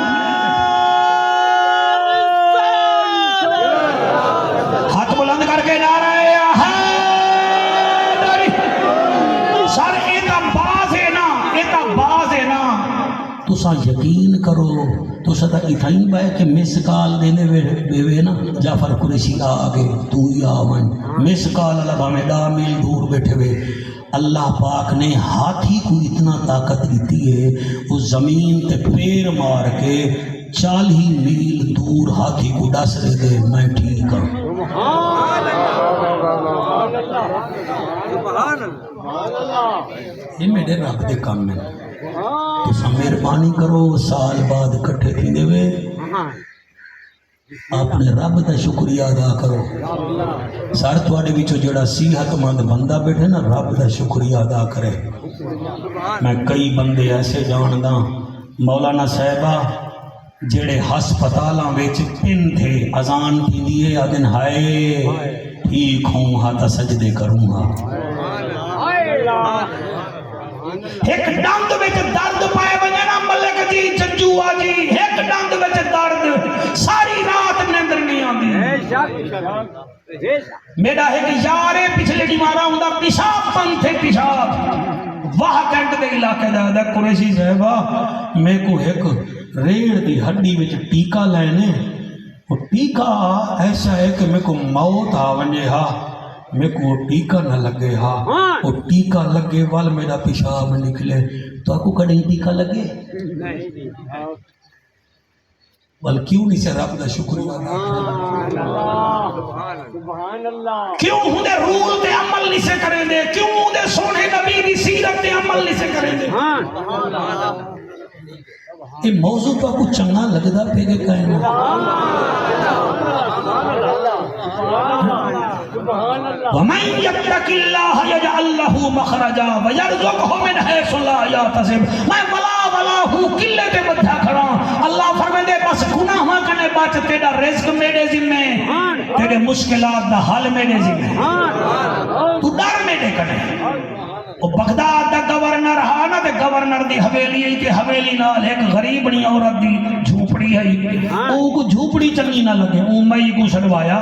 ہاتھ بلند کر کے نعرہ سر ایتا باز ہے نا تسا یقین کرو تسا تا اتھائیں بائے کہ مس کال دینے وے نا جعفر قریشی آگے تو یا من مس کال اللہ ہمیں 10 میل دور بیٹھے ہوئے اللہ پاک نے ہاتھی کو اتنا طاقت دیتی ہے اس زمین تے پیر مار کے 40 میل دور ہاتھی کو ڈس رہے دے میں ٹھیک ہوں یہ میرے رب دے کام میں تو سا مہربانی کرو سال بعد کٹھے تھی دے وے اپنے رب دا شکریہ ادا کرو سار تواڈے وچوں جڑا صحت مند بندہ بیٹھے نا رب دا شکریہ ادا کرے میں کئی بندے ایسے جاندا مولانا صاحبہ جڑے ہسپتالاں وچ پن تھے اذان تھی دیے آدن ہائے ٹھیک ہوں ہاتھ سجدے کروں گا ایک ڈاند وچ درد پائے ونجے نا ملک جی جنجو جی ایک ڈاند وچ درد ساری رات نیندر نہیں آندی میرا ایک یار پچھلے دیوارا ہوندا پیشاب بند تھے پیشاب واہ کینٹ دے علاقے دا قریشی صاحبہ میں کو ایک ریڑھ دی ہڈی وچ ٹیکا لینے وہ ٹیکا ایسا ہے کہ میں کو موت آ ونجے ہا میں کو ٹیکا نہ لگے ہا وہ ٹیکا لگے وال میرا پیشاب نکلے تو آپ کو کڑیں ٹیکا لگے وال کیوں نہیں سے رب دا شکریہ کیوں ہوں دے رول دے عمل نہیں سے کریں دے کیوں ہوں دے سونے نبی دی سیرت دے عمل نہیں سے کریں دے یہ موضوع تو کچھ چنگا لگدا پہ کہ کہنا وَمَن يَتَّقِ اللَّهَ يَجْعَل لَّهُ مَخْرَجًا وَيَرْزُقْهُ مِنْ حَيْثُ لَا يَحْتَسِبُ میں ولا ہوں قلے تے بٹھا کھڑا اللہ فرمائے بس گناہاں کنے بچ تیرا رزق میرے ذمے تیرے مشکلات دا حل میرے ذمے تو ڈر میرے کنے وہ بغداد دا گورنر ہا نا تے گورنر دی حویلی ہے کہ حویلی نال ایک غریبنی عورت دی جھوپڑی ہے او کو جھوپڑی چنگی نہ لگے او مئی کو چھڑوایا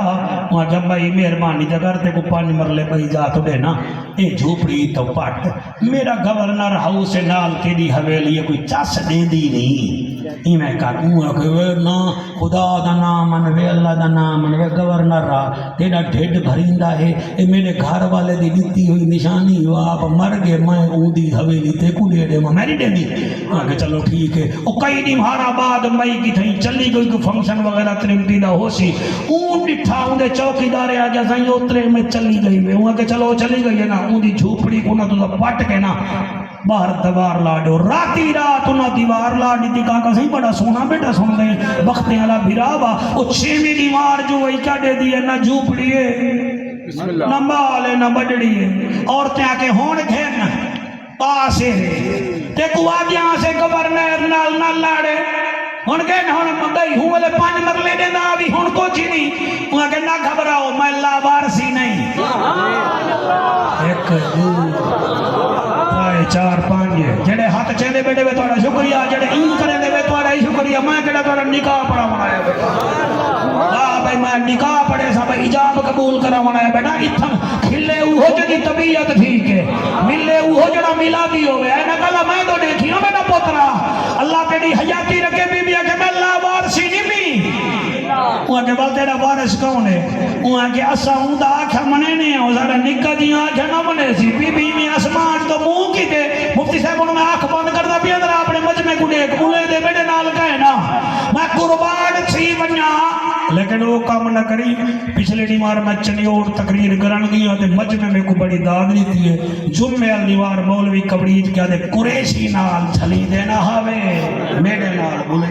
وہاں جب مئی مہربانی جگر تے کو 5 مرلے پئی جا تو دینا اے جھوپڑی تو پٹ میرا گورنر ہاؤس نال تیری حویلی ہے کوئی چس دے دی نہیں ای میں کہوں کہ نا خدا دا نام منوے اللہ دا نام منوے گورنر رہا تیرا ڈھڈ بھریندا ہے اے میرے گھر والے دی دیتی ہوئی نشانی ہو آپ مر گئے میں اون دی حویلی تے کو دے دے میں نہیں دے دی کہ چلو ٹھیک ہے او کئی دن ہارا بعد مئی کی تھئی چلی گئی کوئی فنکشن وغیرہ ترمتی دا ہو سی اون ڈٹھا اون دے چوکیدار آ جا سائیں اترے میں چلی گئی میں کہ چلو چلی گئی ہے نا اون دی جھوپڑی کو نہ تو پٹ کے نا باہر دیوار لا دو راتی رات انہاں دیوار لا دی کہا سی بڑا سونا بیٹا سن دیں وقت والا بھراوا او 6ویں دیوار جو وہی کیا دے دی ہے نہ جھوپڑی ہے نہ مال ہے نہ بڑڑی ہے عورتیں آ کے ہون گھن پاسے تے کو آگیا سے گورنر نال نہ لاڑے ہن کہ ہن مگئی ہوں والے 5 مرلے دیندا بھی ہن کچھ نہیں ہن کہ نہ گھبراؤ میں لاوارسی نہیں ایک دو 4 5 جڑے ہاتھ چیندے بیٹھے وے تہاڈا شکریہ جڑے این کرے دے وے تہاڈا ہی شکریہ میں کہڑا تہاڈا نکاح پڑھاونا ہے ہاں بھائی میں نکاح پڑھے سا بھائی ایجاب قبول کروانا ہے بیٹا اتھن کھلے اوہو جڑی طبیعت ٹھیک ہے ملے اوہو جڑا ملا دی ہوے اے نہ کلا میں تو دیکھی ہوں میرا پوترا اللہ تیری حیاتی رکھے بی بی کہ میں لا وارسی نہیں بھی وہاں کے بعد تیرا وارث کون ہے وہاں کے اسا ہوں دا آکھا منے نہیں ہے سارا نکا جی آکھا نہ منے سی بی بی میں اسمان تو منہ کی دے مفتی صاحب انہوں میں آنکھ بند کرتا بھی اندر اپنے مجمع کو دیکھ مولے دے بیٹے نال کہنا میں قربان سی بنیا لیکن وہ کام نہ کری پچھلے دیوار میں چنیوڑ تقریر کرن گیا تے مجمع میں کو بڑی داد دیتی ہے جمعے دیوار مولوی کبڑیج کیا دے قریشی نال چھلی دینا ہاوے میرے نال بولے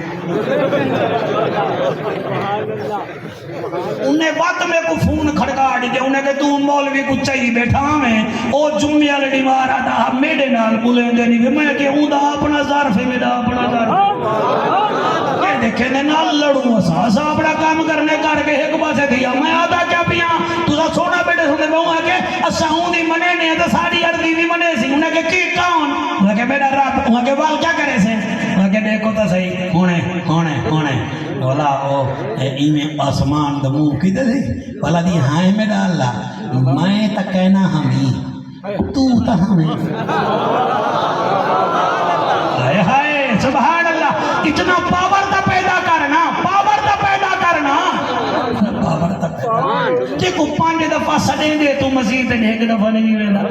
انہیں بات میں کو فون کھڑکا دی دے انہیں کہ تو مولوی کو چاہی بیٹھا میں او جمعے والی دیوار آدھا میرے نال بولے دینی میں کہ اون دا اپنا ظرف ہے میرا اپنا ظرف دیکھیں دے نال لڑوں اسا اپنا کام کرنے کر کے ایک پاسے دیا میں آدھا کیا پیاں تُسا سونا بیٹے سنے بہوں ہے کہ اسا ہوں دی منے نہیں ہے تو ساری عرضی بھی منے سی انہیں کہ کی کون انہیں کہ میرا رب انہیں کہ وال کیا کرے سے انہیں کہ دیکھو تو صحیح ہونے بولا او ایمیں آسمان دمو کی دے دی بولا دی ہاں میرا اللہ میں تا کہنا ہمیں تو تا ہمیں ہائے سبحان اللہ اتنا پاور تا پیدا کرنا پاور تا پیدا کرنا پاور تا پیدا تے کو 5 دفعہ سڑیں دے تو مزید ایک دفعہ نہیں وینا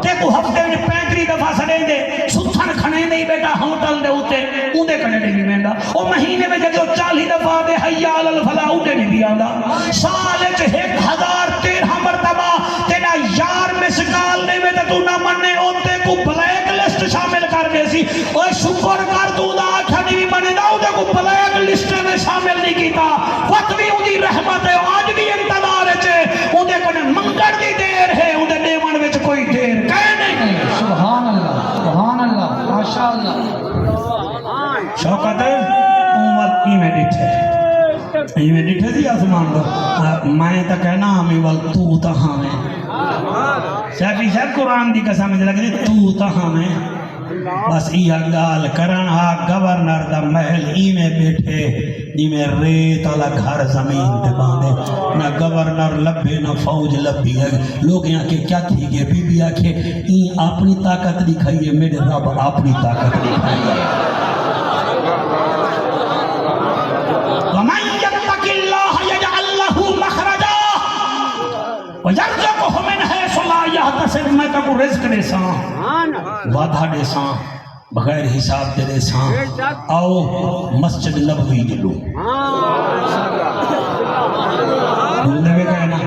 تے کو ہفتے میں 35 دفعہ سڑیں دے ستھن کھنے نہیں بیٹا ہوٹل دے ہوتے اندے کھنے نہیں وینا او مہینے میں جو 40 دفعہ دے حیا علی الفلاح اندے نہیں بھی آندا سال وچ 1013 مرتبہ تیرا یار مسکال نہیں میں تو نہ مننے اوتے کو بلیک لسٹ شامل کر دے سی اوے شکر کر تو دا کھڑی بھی بنے دا اوتے کو بلیک لسٹ میں شامل نہیں کیتا وقت بھی اودی رحمت ہے آج بھی انتظار ہے اودے کنے منگڑ دی دیر ہے اودے دیوان وچ کوئی دیر کہے نہیں سبحان اللہ ماشاءاللہ شوکت امت میں ڈٹھے تھی آسمان دو میں تا کہنا ہمیں وال تو تا ہمیں شیفی شیف قرآن دی قسم میں لگے تو تا ہمیں بس یہ گال کرنا گورنر دا محل میں بیٹھے میں ریت والا گھر زمین تے باندھے نہ گورنر لبے نہ فوج لبی ہے لوگ یہاں کے کیا تھی گے بی بی آکھے این اپنی طاقت دکھائیے میرے رب اپنی طاقت دکھائیے وَمَن يَتَّقِ اللَّهَ يَجْعَل لَّهُ مَخْرَجًا وَيَرْزُقْهُ مِنْ حَيْثُ لَا يَحْتَسِبُ میں تو رزق دے ساں وعدہ دے ساں بغیر حساب دے ساں آؤ مسجد نبوی جلو جلدے میں کہنا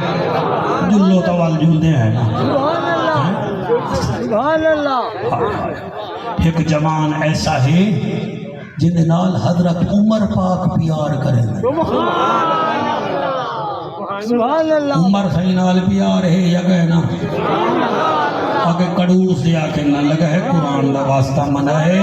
جلو توال جلدے ہیں سبحان اللہ ایک جوان ایسا ہے جن نال حضرت عمر پاک پیار کریں سبحان اللہ عمر صحیح نال پیار ہے یا کہنا آگے کڑوڑ سے آکے نہ لگا ہے قرآن دا واسطہ منع ہے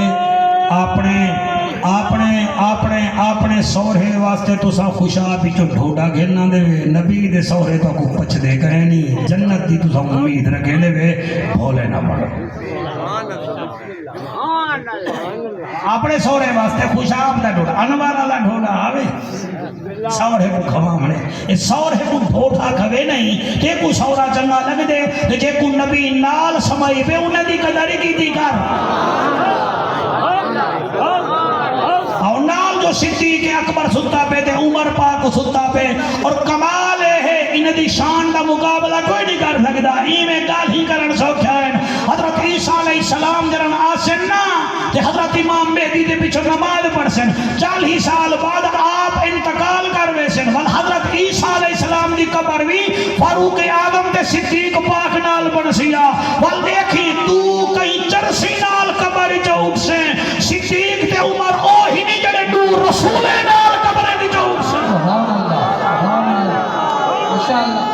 اپنے سورے واسطے تو سا خوشا بھی چو ڈھوڑا گھرنا دے وے نبی دے سورے تو کو پچھ دے گئے نہیں جنت دی تو سا امید رکھے دے وے بھولے نہ پڑا اپنے سورے واسطے خوشاب دا ڈھوڑا انوار اللہ ڈھوڑا آوے سورے کو کھوا منے اس سورے کو ڈھوڑا کھوے نہیں کہ کو سورا چنگا لگ دے جے کو نبی نال سمائی پہ انہیں دی قدری کی دی کر اور نال جو صدیق اکبر ستا پہ دے عمر پاک ستا پہ اور کمال ہے انہیں دی شان دا مقابلہ کوئی نہیں کر سکتا میں گال ہی کرن سوکھا ہے حضرت عیسیٰ علیہ السلام جرن آسن نا کہ حضرت امام مہدی دے پیچھے نماز پڑھ سن 40 سال بعد آپ انتقال کر ویسن ول حضرت عیسیٰ علیہ السلام دی قبر بھی فاروق اعظم تے صدیق پاک نال بن سیا ول دیکھی تو کہیں چرسی نال قبر چوک سے صدیق تے عمر او ہی نہیں جڑے دور رسول نال قبر دی چوک سے سبحان اللہ ماشاءاللہ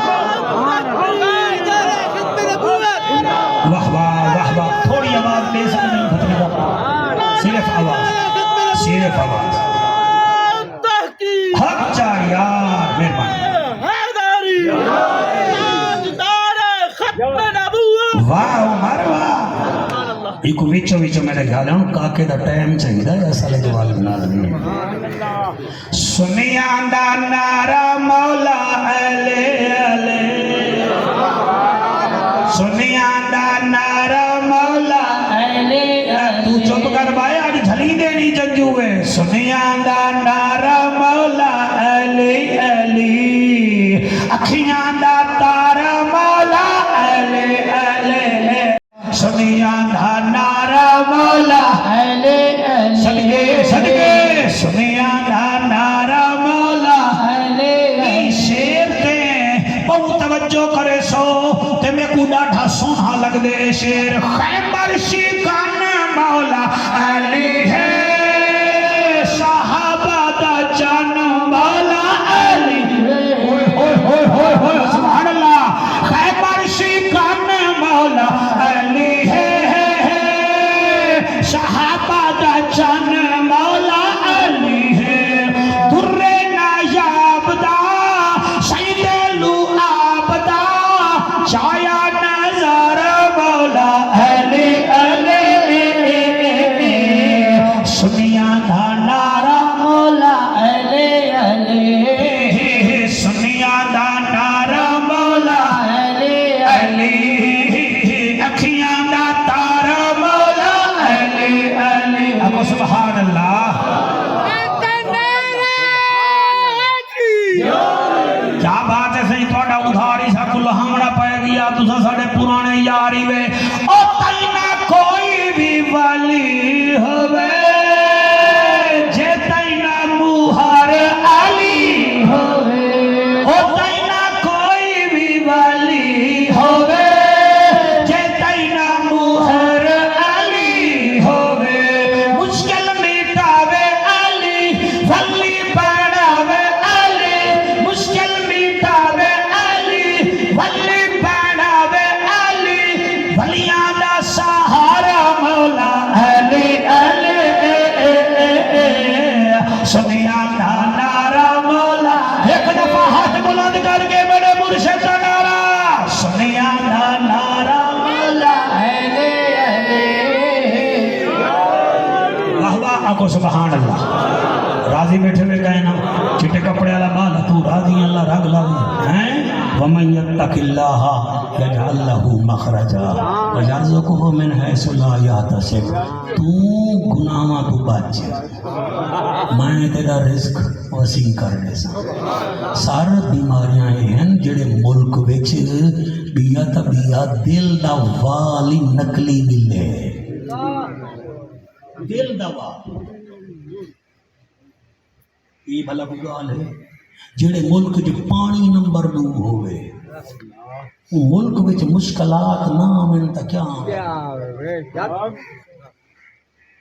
واہ واہ واہ تھوڑی آواز لے سکتے ہیں ختم کا صرف آواز حق چاہ یار مہربانی واہ عمر واہ ایک ویچو میرے خیال ہے کاکے دا ٹائم چاہیے دا ایسا لے جوال بنا لیں سنیاں دا نارا مولا علی علی سنیاں دا نارا مولا علی تو چپ کر بھائی آج جھلی دینی جنجو ہے سنیاں دا نارا مولا علی علی اکھیاں دا تارا مولا علی علی سنیاں دا نارا مولا علی علی صدقے سنیاں دا نارا مولا علی توجہ کرے سو تے میں کو ڈاڈھا سونا لگ دے شیر خیبر شکن مولا علی ہے صحابہ دا جان مولا علی ہوئے سبحان اللہ خیبر شکن مولا علی ہے صحابہ دا جان مولا علی ہے در نایاب دا سید لعاب دا چایا نظر مولا علی علی سنیا دا نعرہ مولا علی علی سنیا دا نعرہ مولا علی علی اکھیاں دا تارا مولا علی علی اب سبحان اللہ کیا بات ہے صحیح تھوڑا ادھاری سا کل ہمڑا پائے گیا تسا ساڑے پرانے یاری وے او تینا کوئی بھی ولی ہوئے جے تینا موہر علی ہوئے او تینا کوئی بھی ولی ہوئے جے تینا موہر علی ہوئے مشکل میٹاوے علی ولی بڑھاوے علی مشکل میٹاوے علی ولی بڑھاوے علی ولیاں دا سہارا مولا علی علی سنیا دا نعرہ مولا ایک دفعہ ہاتھ بلند کر کے میرے مرشد کا نعرہ سنیا دا نعرہ مولا علی علی واہ واہ آکو سبحان اللہ راضی بیٹھے ہوئے کہے نا چٹے کپڑے والا بالا تو راضی اللہ رنگ لاوی ہیں ومن یتق اللہ یجعل لہ مخرجا ویرزقہ من حیث لا یحتسب تو گناہاں تو بچ میں تیرا رزق وسیع کر دے سا سارا بیماریاں ہیں جڑے ملک وچ بیا تبیا دل دا والی نقلی ملے دل دا والی یہ بھلا بگال ہے جڑے ملک جو پانی نمبر 2 ہوئے وہ ملک وچ مشکلات نہ آمن تا کیا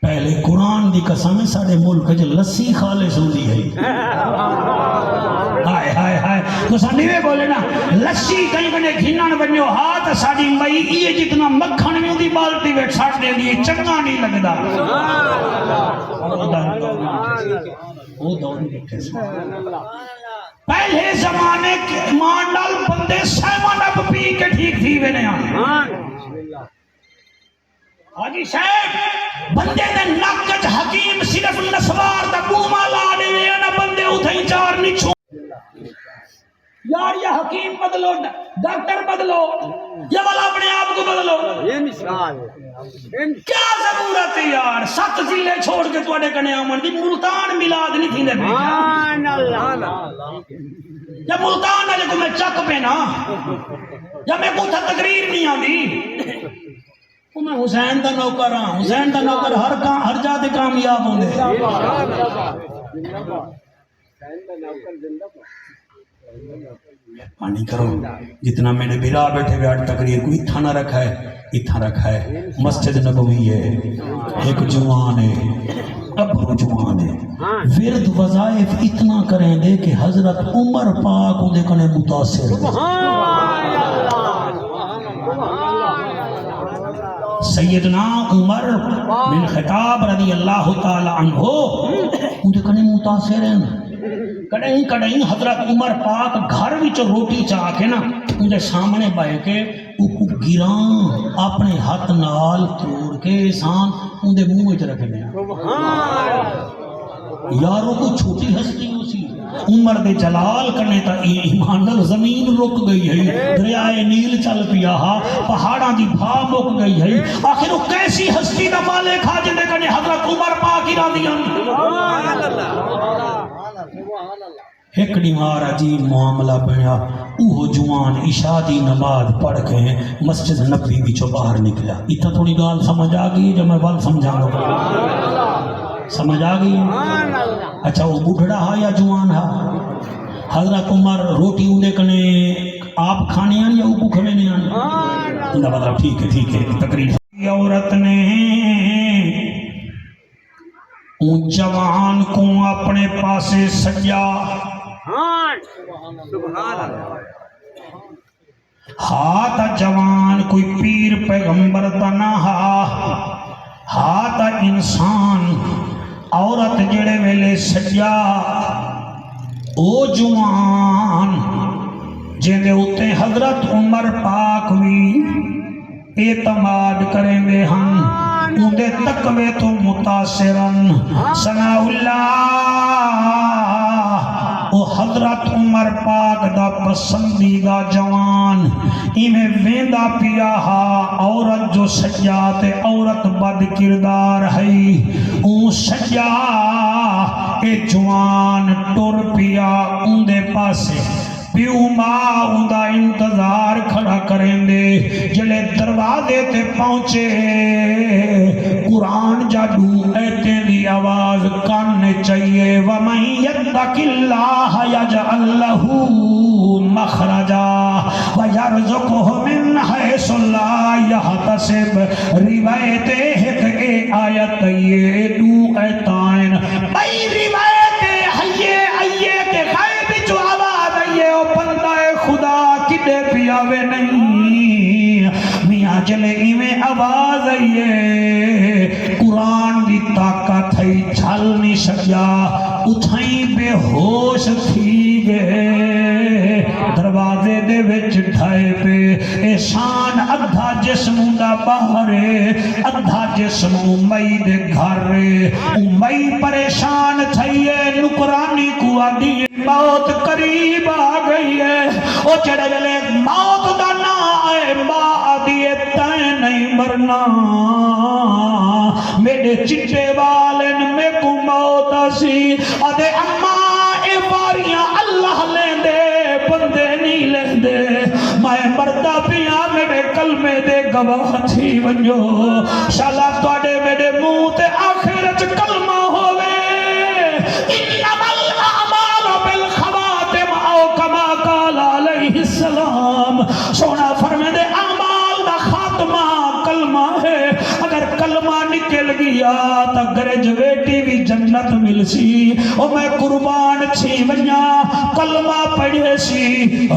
پہلے قرآن دی قسم ہے ساڑے ملک جو لسی خالص ہوندی ہے ہائے ہائے ہائے تو ساڑی میں بولے نا لسی کہیں کنے گھنن بنیو ہاتھ ساڑی مئی یہ جتنا مکھن میں دی بالٹی ویٹ ساڑ دے دی چنگا نہیں لگدا وہ دوری بیٹھے سے پہلے زمانے کے ایمان نال بندے سیون اپ پی کے ٹھیک تھی وے نے حاجی صاحب بندے دے نکج حکیم صرف نسوار دا بوما لا دے وے نا بندے اتھیں چار نہیں چھو یار یہ حکیم بدلو ڈاکٹر بدلو یا والا اپنے آپ کو بدلو یہ مثال کیا ضرورت ہے یار 7 ضلع چھوڑ کے تواڈے کنے آمن دی ملتان میلاد نہیں تھیندے پے سبحان اللہ یا ملتان والے کو میں چک پہ نا یا میں کو تھا تقریر نہیں آندی میں حسین دا نوکر ہاں حسین دا نوکر ہر جا تے کامیاب ہوندے پانی کرو جتنا میں نے برا بیٹھے ہوئے آج تقریر کو اتھا رکھا ہے مسجد نبوی ہے ایک جوان ہے ابرو جوان ہے ورد وظائف اتنا کریں دے کہ حضرت عمر پاک اندے کنے متاثر سیدنا عمر بن خطاب رضی اللہ تعالی عنہ اندے کنے متاثر ہیں کڑیں حضرت عمر پاک گھر وچ روٹی چاہ کے نا اندے سامنے بائے کے گراں اپنے ہاتھ نال توڑ کے سان اندے منہ وچ رکھ لیا یاروں کو چھوٹی ہستی اسی عمر دے جلال کرنے تا ایمان نال زمین رک گئی ہے دریائے نیل چل پیا ہا پہاڑاں دی بھا مک گئی ہے آخر وہ کیسی ہستی دا مالک ہا جندے کنے حضرت عمر پاک ہی راضی ایکڑی مار عجیب معاملہ بنیا اوہ جوان عشاء دی نماز پڑھ کے مسجد نبوی وچوں باہر نکلا اتنا تھوڑی گال سمجھ آ گئی جو میں بال سمجھانا سمجھ آ گئی اچھا وہ بڑھڑا ہا یا جوان ہا حضرت عمر روٹی اندے کنے آپ کھانے آن یا اوپو کھوے نہیں آن؟ اندہ مطلب ٹھیک ہے تقریب عورت نے اون جوان کو اپنے پاسے سجا ہاتھ جوان کوئی پیر پیغمبر تنہا ہاتھ انسان عورت جڑے ویلے سجا او جوان جنہیں اتے حضرت عمر پاک بھی اعتماد کریں گے ہم اندے تقوی تو متاثرن ثنا اللہ او حضرت عمر پاک دا پسندیدہ جوان ایمیں ویندہ پیا ہا عورت جو سجاتے عورت بد کردار ہے اون سجا اے جوان ٹور پیا اندے پاسے پیو ماں اندہ انتظار کھڑا کریں دے جلے دروازے تے پہنچے قرآن جادو ایتے دی آواز کاننے چاہیے وَمَن يَتَّقِ اللَّهَ يَجْعَل لَّهُ مَخْرَجًا وَيَرْزُقْهُ مِنْ حَيْثُ لَا يَحْتَسِبُ روایت ایک اے آیت یہ دو ایتائن بھائی روایت ہے کہ غیب جو آواز ہے او بندہ خدا کدے پیاوے نہیں میاں جلے میں آواز ہے قرآن دی طاقت ہے چھل نہیں سکیا اتھائیں بے ہوش تھی گئے دروازے دے وچ ڈھائے پہ احسان ادھا جسم دا باہر ادھا جسم امی دے گھر امی پریشان تھئیے نکرانی کو آدھی موت قریب آ گئی ہے او چڑے گلے موت دا نا آئے ماں آدھی تائیں نہیں مرنا میرے چٹے والن میں کو موت آسی آدھے اماں اے باریاں اللہ لیں دے بندے نہیں لیں دے میں مردہ پیا میرے کلمے دے گواہ تھی ونجو شالا توڑے میرے منہ تے آخرت کلمہ ہوئے انما الاعمال بالخواتم او کما قال علیہ السلام سونا فرمے دے اعمال دا خاتمہ کلمہ ہے اگر کلمہ نکل گیا تا گریجویٹی بھی جنت مل سی او میں قربان چھے ونیا کلمہ پڑھے سی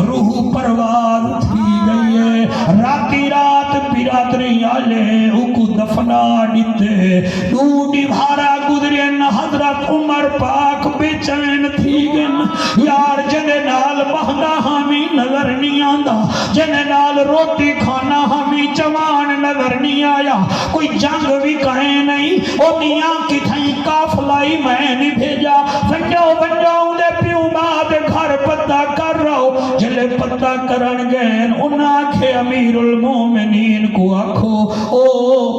روح پرواز تھی گئی ہے راتی رات پیراتری آلے اکو دفنا دیتے ڈوٹی بھارا گزرین حضرت عمر پاک بے چین تھی گن یار جنے نال بہنا ہمیں نظر نہیں آندا جنے نال روٹی کھانا ہمیں جوان نظر نہیں آیا کوئی جنگ بھی کہیں نہیں او میاں کی تھیں کافلائی میں نہیں بھیجا بنجو دے پیوں بعد گھر پتہ کر رہو جلے پتہ کرن گئن انہاں کے امیر المومنین کو آکھو او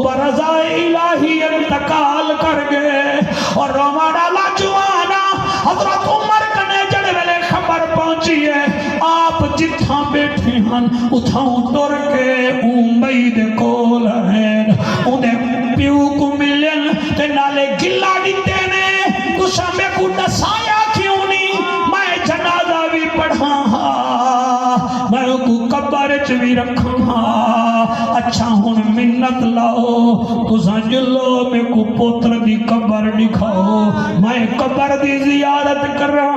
برزائے الہی انتقال کر گئے اور رومانہ لاجوانا حضرت عمر کنے جڑے ویلے خبر پہنچی ہے آپ جتھاں بیٹھے ہن اتھاں ٹر کے امید کول ہیں انہیں پیو کو ملن تے نالے گلا دیتے نے کچھ ہمیں کو دسایا کیوں نہیں میں جنازہ بھی پڑھا میں کو قبر چ بھی رکھا اچھا ہن منت لاؤ تساں جلو میں کو پوتر دی قبر دکھاؤ میں قبر دی زیارت کراں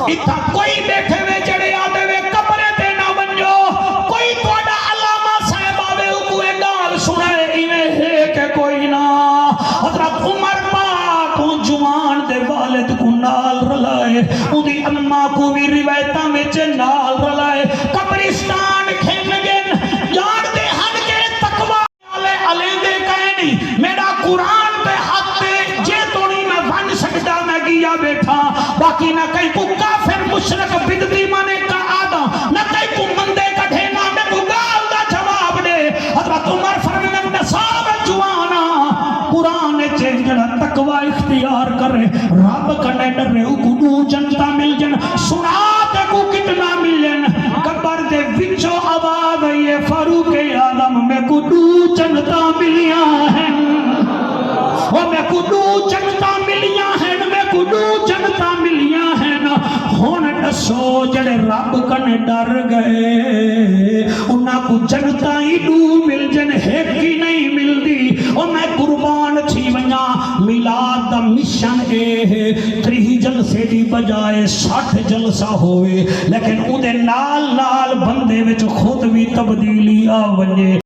اتھا کوئی بیٹھے وے جڑے آدھے وے قبرے تے نہ بنجو کوئی توڑا علامہ صاحب آوے کوئی گال سنائے ایویں ہے کہ کوئی نہ حضرت عمر پاک جوان دے والد کو نال رلائے اُدھی اماں کو بھی روایتاں وچ نال رلائے قبرستان کھن گن جان دے ہن کے تقوی والے علی دے کہنی میرا قرآن تے ہاتھ تے جے توڑی میں بن سکتا میں گیا بیٹھا باقی نہ کہیں کو کافر مشرک بدتی مانے کا آدھا نہ کہیں کو مندے کا ڈھینا میں کو گال دا جواب دے حضرت عمر فرمائے نصاب جوانا قرآن چنجڑا تقوی اختیار کرے رب کنے ڈرے کو دو جنتا مل جن سنا تے کو کتنا مل جن قبر دے وچو آواز یہ فاروق اعظم میں کو دو جنتا ملیاں ہیں وہ میں کو دو جنتا ملیاں ہیں میں کو دو جنتا ملیاں ہیں ہن دسو جڑے رب کن ڈر گئے انہاں کو جنتاں ہی دو مل جن ایک ہی نہیں ملدی او میں قربان تھی ونجا میلاد دا مشن اے 30 جلسے دی بجائے 60 جلسہ ہوئے لیکن اون دے نال نال بندے وچ خود بھی تبدیلی آ ونجے